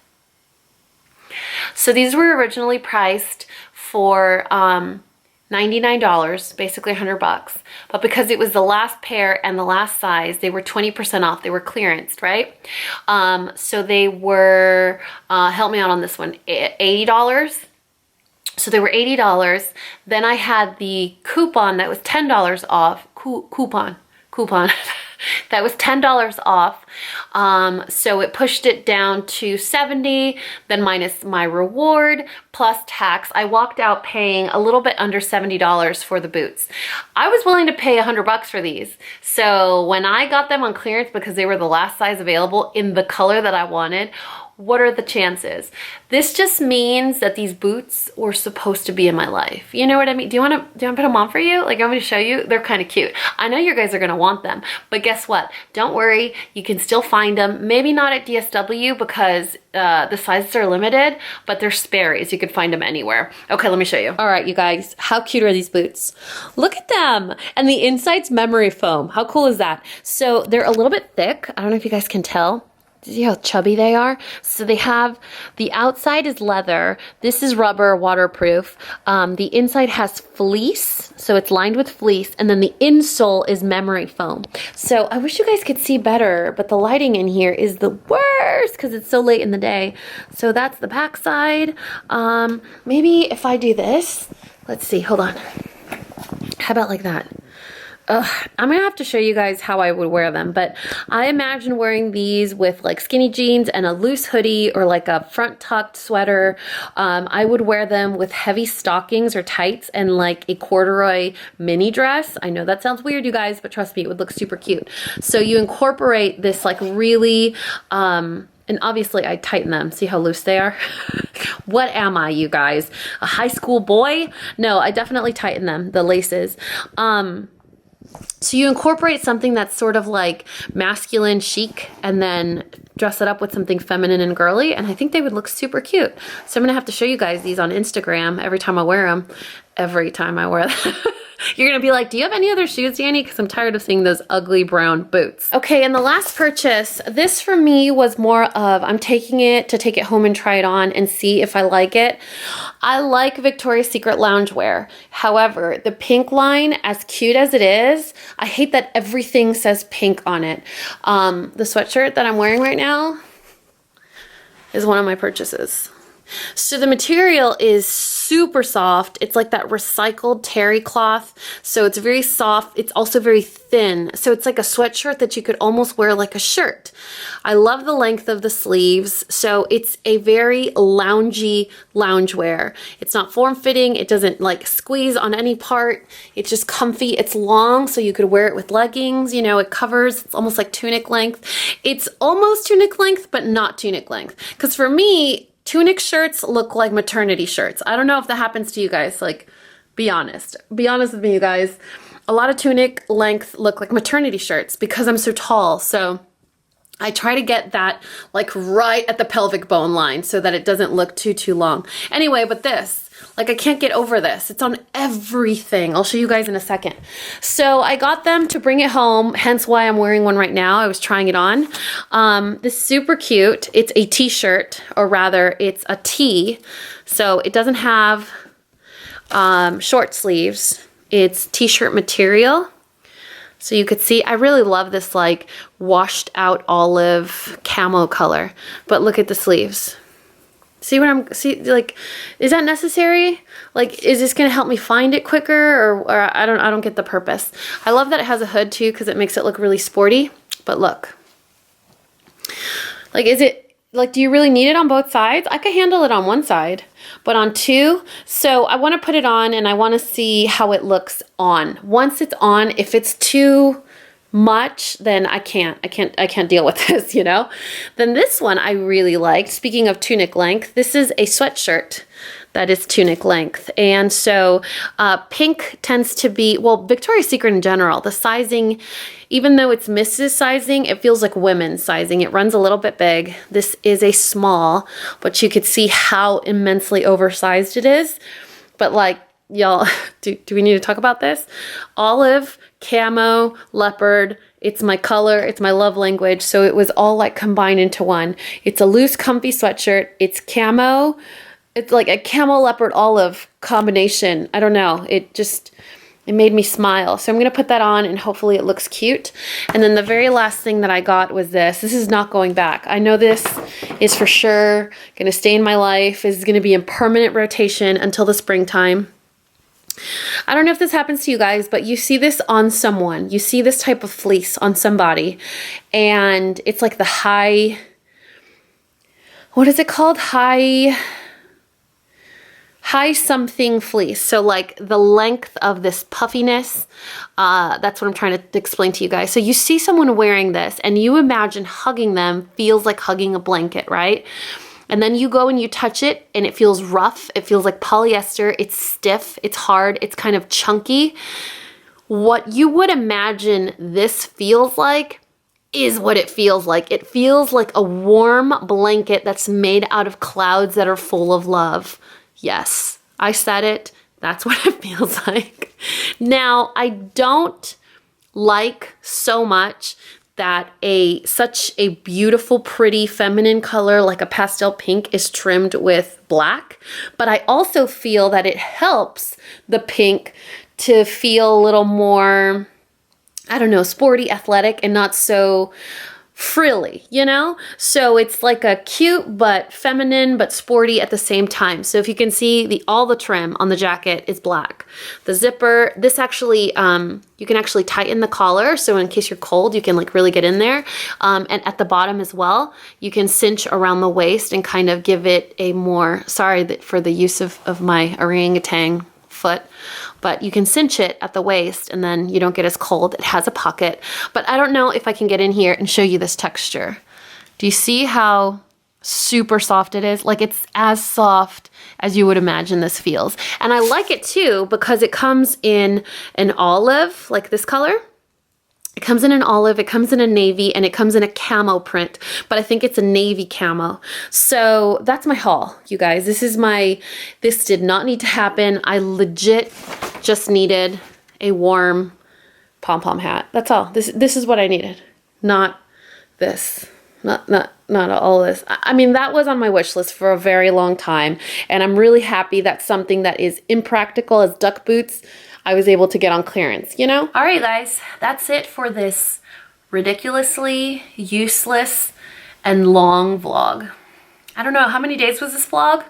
Speaker 1: So these were originally priced for $99, basically $100, but because it was the last pair and the last size, they were 20% off. They were clearanced, right? So they were, help me out on this one, $80. So they were $80. Then I had the coupon that was $10 off. Coupon. that was $10 off. So it pushed it down to $70, then minus my reward plus tax. I walked out paying a little bit under $70 for the boots. I was willing to pay $100 for these. So when I got them on clearance because they were the last size available in the color that I wanted, what are the chances? This just means that these boots were supposed to be in my life. You know what I mean? Do you want to put them on for you? Like, you want me to show you? They're kind of cute. I know you guys are going to want them, but guess what? Don't worry. You can still find them. Maybe not at DSW because the sizes are limited, but they're Sperry's. You could find them anywhere. Okay, let me show you. All right, you guys, how cute are these boots? Look at them. And the inside's memory foam. How cool is that? So they're a little bit thick. I don't know if you guys can tell. See how chubby they are? So they have, the outside is leather. This is rubber, waterproof. The inside has fleece, so it's lined with fleece, and then the insole is memory foam. So I wish you guys could see better, but the lighting in here is the worst because it's so late in the day. So that's the back side. Maybe if I do this, let's see, hold on. How about like that? I'm gonna have to show you guys how I would wear them, but I imagine wearing these with like skinny jeans and a loose hoodie or like a front tucked sweater. I would wear them with heavy stockings or tights and like a corduroy mini dress. I know that sounds weird, you guys, but trust me, it would look super cute. So you incorporate this like really, and obviously I tighten them. See how loose they are? What am I, you guys? A high school boy? No, I definitely tighten them, the laces. So you incorporate something that's sort of like masculine chic and then dress it up with something feminine and girly, and I think they would look super cute. So I'm gonna have to show you guys these on Instagram every time I wear them. Every time I wear them. You're gonna be like, do you have any other shoes, Danny? Because I'm tired of seeing those ugly brown boots. Okay, and the last purchase, this for me was more of, I'm taking it to take it home and try it on and see if I like it. I like Victoria's Secret loungewear. However, the pink line, as cute as it is, I hate that everything says pink on it. The sweatshirt that I'm wearing right now is one of my purchases. So the material is super soft. It's like that recycled terry cloth. So it's very soft. It's also very thin. So it's like a sweatshirt that you could almost wear like a shirt. I love the length of the sleeves. So it's a very loungy loungewear. It's not form-fitting. It doesn't like squeeze on any part. It's just comfy. It's long, so you could wear it with leggings. You know, it covers. It's almost like tunic length. It's almost tunic length, but not tunic length. Because for me, tunic shirts look like maternity shirts. I don't know if that happens to you guys. Like, be honest. Be honest with me, you guys. A lot of tunic length look like maternity shirts because I'm so tall. So I try to get that like right at the pelvic bone line so that it doesn't look too long. Anyway, but this, like, I can't get over this. It's on everything. I'll show you guys in a second. So I got them to bring it home, hence why I'm wearing one right now. I was trying it on. This is super cute. It's a t-shirt, or rather it's a tee. So it doesn't have short sleeves. It's t-shirt material. So you could see, I really love this like washed out olive camo color, but look at the sleeves. See what I'm, see, like, is that necessary? Like, is this gonna help me find it quicker, or I don't get the purpose. I love that it has a hood too, because it makes it look really sporty, but look. Like, is it, like, do you really need it on both sides? I could handle it on one side, but on two, so I wanna put it on and I wanna see how it looks on. Once it's on, if it's too much, then I can't deal with this, you know? Then this one I really liked. Speaking of tunic length, this is a sweatshirt that is tunic length. And so pink tends to be, well, Victoria's Secret in general, the sizing, even though it's Mrs. sizing, it feels like women's sizing. It runs a little bit big. This is a small, but you could see how immensely oversized it is. But like, y'all, do we need to talk about this? Olive, camo, leopard, it's my color, it's my love language, so it was all like combined into one. It's a loose, comfy sweatshirt, it's camo, it's like a camo leopard olive combination. I don't know, it made me smile. So I'm gonna put that on and hopefully it looks cute. And then the very last thing that I got was this. This is not going back. I know this is for sure gonna stay in my life. This is gonna be in permanent rotation until the springtime. I don't know if this happens to you guys, but you see this on someone. You see this type of fleece on somebody, and it's like the high, what is it called? High something fleece. So like the length of this puffiness, that's what I'm trying to explain to you guys. So you see someone wearing this and you imagine hugging them feels like hugging a blanket, right? And then you go and you touch it and it feels rough. It feels like polyester. It's stiff. It's hard. It's kind of chunky. What you would imagine this feels like is what it feels like. It feels like a warm blanket that's made out of clouds that are full of love. Yes, I said it. That's what it feels like. Now, I don't like so much that such a beautiful, pretty, feminine color like a pastel pink is trimmed with black, but I also feel that it helps the pink to feel a little more, I don't know, sporty, athletic, and not so frilly, you know? So it's like a cute but feminine but sporty at the same time. So if you can see, all the trim on the jacket is black. The zipper, this actually, you can actually tighten the collar, so in case you're cold, you can like really get in there. And at the bottom as well, you can cinch around the waist and kind of give it a more, sorry for the use of my orangutan foot, but you can cinch it at the waist and then you don't get as cold. It has a pocket, but I don't know if I can get in here and show you this texture. Do you see how super soft it is? Like it's as soft as you would imagine this feels. And I like it too because it comes in an olive, like this color. It comes in an olive, it comes in a navy, and it comes in a camo print, but I think it's a navy camo. So that's my haul, you guys. This did not need to happen. I legit just needed a warm pom-pom hat. That's all. This is what I needed, not this. Not all this. I mean, that was on my wish list for a very long time, and I'm really happy that something that is impractical as duck boots, I was able to get on clearance, you know? All right, guys, that's it for this ridiculously useless and long vlog. I don't know, how many days was this vlog?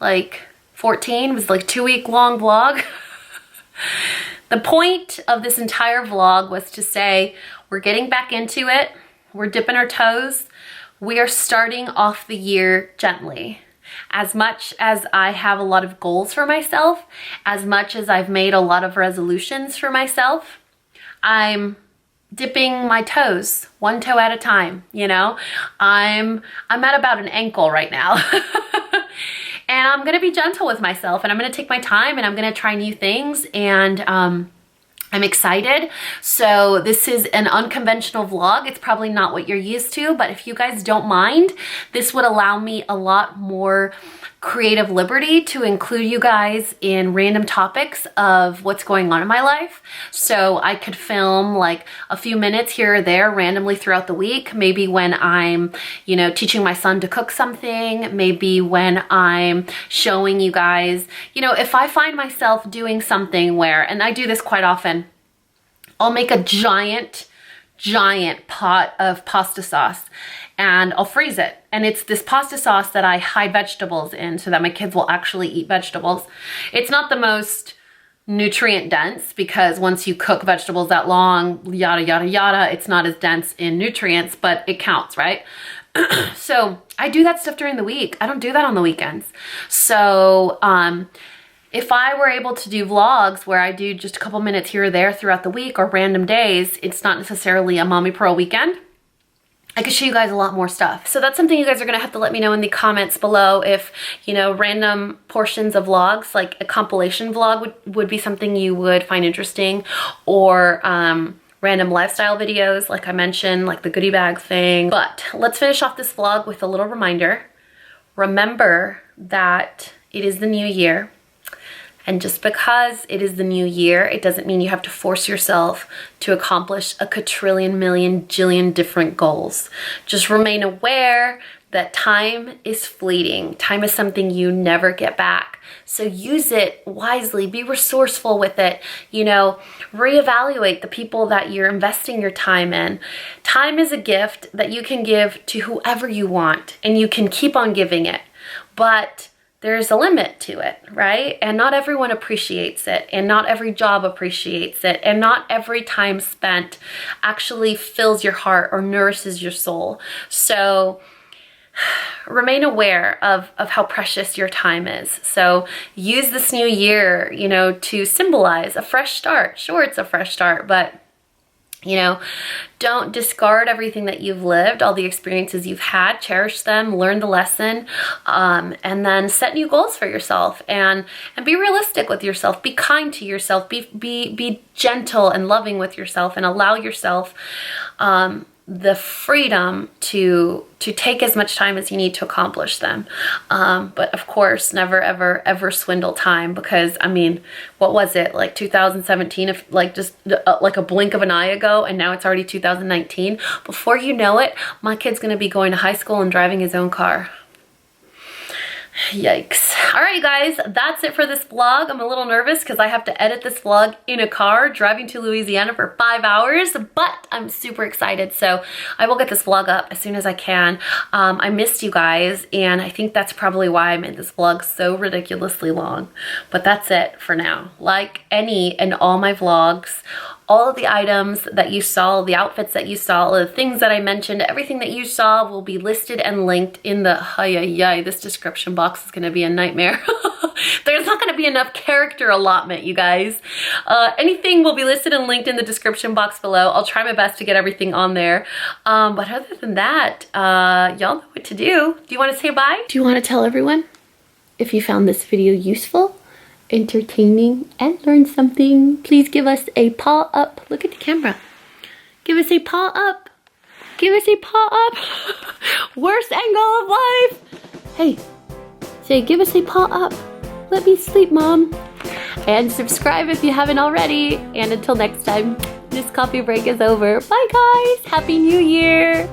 Speaker 1: Like 14? It was like 2-week long vlog. The point of this entire vlog was to say, we're getting back into it. We're dipping our toes. We are starting off the year gently. As much as I have a lot of goals for myself, as much as I've made a lot of resolutions for myself, I'm dipping my toes, one toe at a time, you know? I'm at about an ankle right now. And I'm gonna be gentle with myself, and I'm gonna take my time, and I'm gonna try new things, and I'm excited. So this is an unconventional vlog. It's probably not what you're used to, but if you guys don't mind, this would allow me a lot more creative liberty to include you guys in random topics of what's going on in my life. So I could film like a few minutes here or there randomly throughout the week. Maybe when I'm, you know, teaching my son to cook something, maybe when I'm showing you guys, you know, if I find myself doing something where, and I do this quite often, I'll make a giant pot of pasta sauce and I'll freeze it. And it's this pasta sauce that I hide vegetables in so that my kids will actually eat vegetables. It's not the most nutrient dense because once you cook vegetables that long, yada, yada, yada, it's not as dense in nutrients, but it counts, right? So I do that stuff during the week. I don't do that on the weekends. So, if I were able to do vlogs where I do just a couple minutes here or there throughout the week or random days, it's not necessarily a Mommy Pro weekend, I could show you guys a lot more stuff. So that's something you guys are gonna have to let me know in the comments below if, you know, random portions of vlogs, like a compilation vlog would be something you would find interesting, or random lifestyle videos, like I mentioned, like the goodie bag thing. But let's finish off this vlog with a little reminder. Remember that it is the new year. And just because it is the new year, it doesn't mean you have to force yourself to accomplish a quadrillion, million, jillion different goals. Just remain aware that time is fleeting. Time is something you never get back. So use it wisely, be resourceful with it, you know, reevaluate the people that you're investing your time in. Time is a gift that you can give to whoever you want, and you can keep on giving it. But there's a limit to it, right? And not everyone appreciates it, and not every job appreciates it, and not every time spent actually fills your heart or nourishes your soul. So remain aware of how precious your time is. So use this new year, you know, to symbolize a fresh start. Sure, it's a fresh start, but you know, don't discard everything that you've lived, all the experiences you've had, cherish them, learn the lesson, and then set new goals for yourself and be realistic with yourself, be kind to yourself, be gentle and loving with yourself, and allow yourself the freedom to take as much time as you need to accomplish them. But of course, never ever swindle time, because I mean, what was it, like 2017, if like just like a blink of an eye ago, and now it's already 2019. Before you know it, my kid's gonna be going to high school and driving his own car. Yikes. All right, you guys, that's it for this vlog. I'm a little nervous because I have to edit this vlog in a car driving to Louisiana for 5 hours, but I'm super excited. So I will get this vlog up as soon as I can. I missed you guys, and I think that's probably why I made this vlog so ridiculously long. But that's it for now. Like any and all my vlogs, all of the items that you saw, the outfits that you saw, the things that I mentioned, everything that you saw will be listed and linked in the, this description box is gonna be a nightmare. There's not gonna be enough character allotment, you guys. Anything will be listed and linked in the description box below. I'll try my best to get everything on there. But other than that, y'all know what to do. Do you wanna say bye? Do you wanna tell everyone if you found this video useful, entertaining, and learn something? Please give us a paw up. Look at the camera. Give us a paw up. Give us a paw up. Worst angle of life. Hey, say give us a paw up. Let me sleep, Mom. And subscribe if you haven't already. And until next time, this coffee break is over. Bye, guys. Happy New Year.